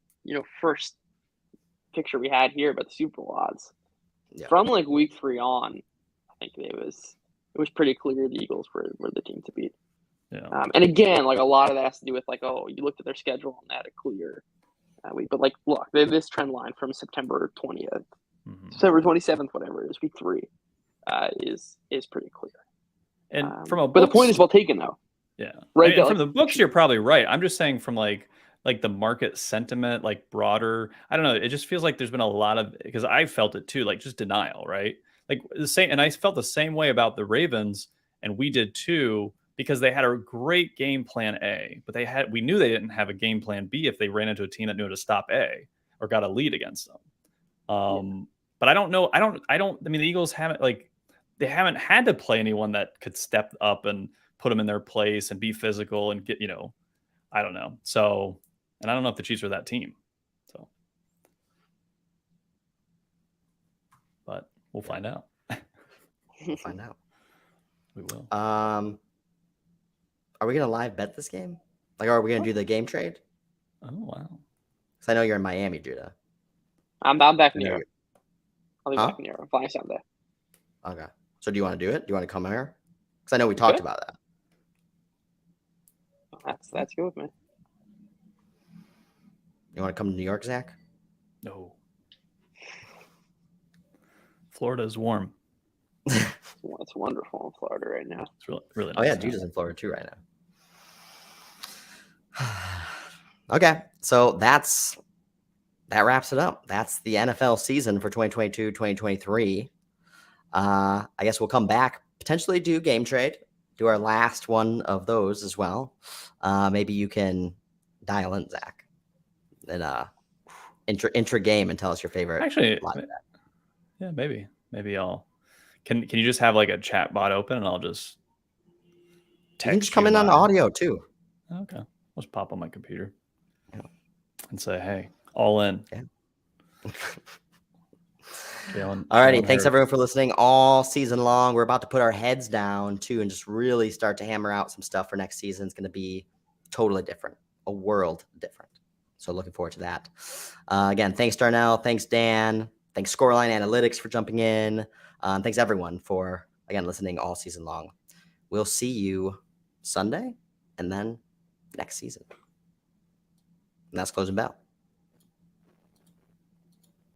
first picture we had here about the Super Bowl odds, from like week 3 on, I think it was pretty clear the Eagles were the team to beat. Yeah. And again, like a lot of that has to do with like, you looked at their schedule and they had a clear week. But like, look, this trend line from September 20th, September 27th, whatever it is, week 3, is pretty clear. And but the point is well taken, though. Yeah, right. From the books, you're probably right. I'm just saying from like the market sentiment, like broader. I don't know. It just feels like there's been a lot of, because I felt it too, like just denial, right? Like the same, and I felt the same way about the Ravens, and we did too. Because they had a great game plan A, but we knew they didn't have a game plan B if they ran into a team that knew how to stop A or got a lead against them. But I don't know. I mean, the Eagles they haven't had to play anyone that could step up and put them in their place and be physical and get, I don't know. So, and I don't know if the Chiefs are that team. So, We'll find out. We'll find out. We will. Are we gonna live bet this game? Like, are we gonna do the game trade? Oh wow. Because I know you're in Miami, Judah. I'm back I in know Europe. I'll be Huh? back in Europe. Flying Sunday. Okay. So do you want to do it? Do you want to come here? Because I know we talked about that. That's good with me. You want to come to New York, Zach? No. Florida is warm. It's wonderful in Florida right now. It's really, really nice. Oh yeah, out. Judah's in Florida too right now. Okay, so that wraps it up. That's the NFL season for 2022-2023. I guess we'll come back, potentially do game trade, do our last one of those as well. Maybe you can dial in, Zach, and intra game and tell us your favorite. Actually, live bet. yeah, maybe I'll. Can you just have like a chat bot open and I'll just You text can just come in on my- audio too. Okay, I'll just pop on my computer Yeah. and say, "Hey, all in." Yeah. Jalen, Alrighty, Jalen thanks Hurts. everyone for listening all season long. We're about to put our heads down too and just really start to hammer out some stuff for next season. It's going to be totally different, a world different. So looking forward to that. Again, thanks Darnell, thanks Dan, thanks Scoreline Analytics for jumping in. Thanks everyone for again listening all season long. We'll see you Sunday and then next season. And that's closing bell.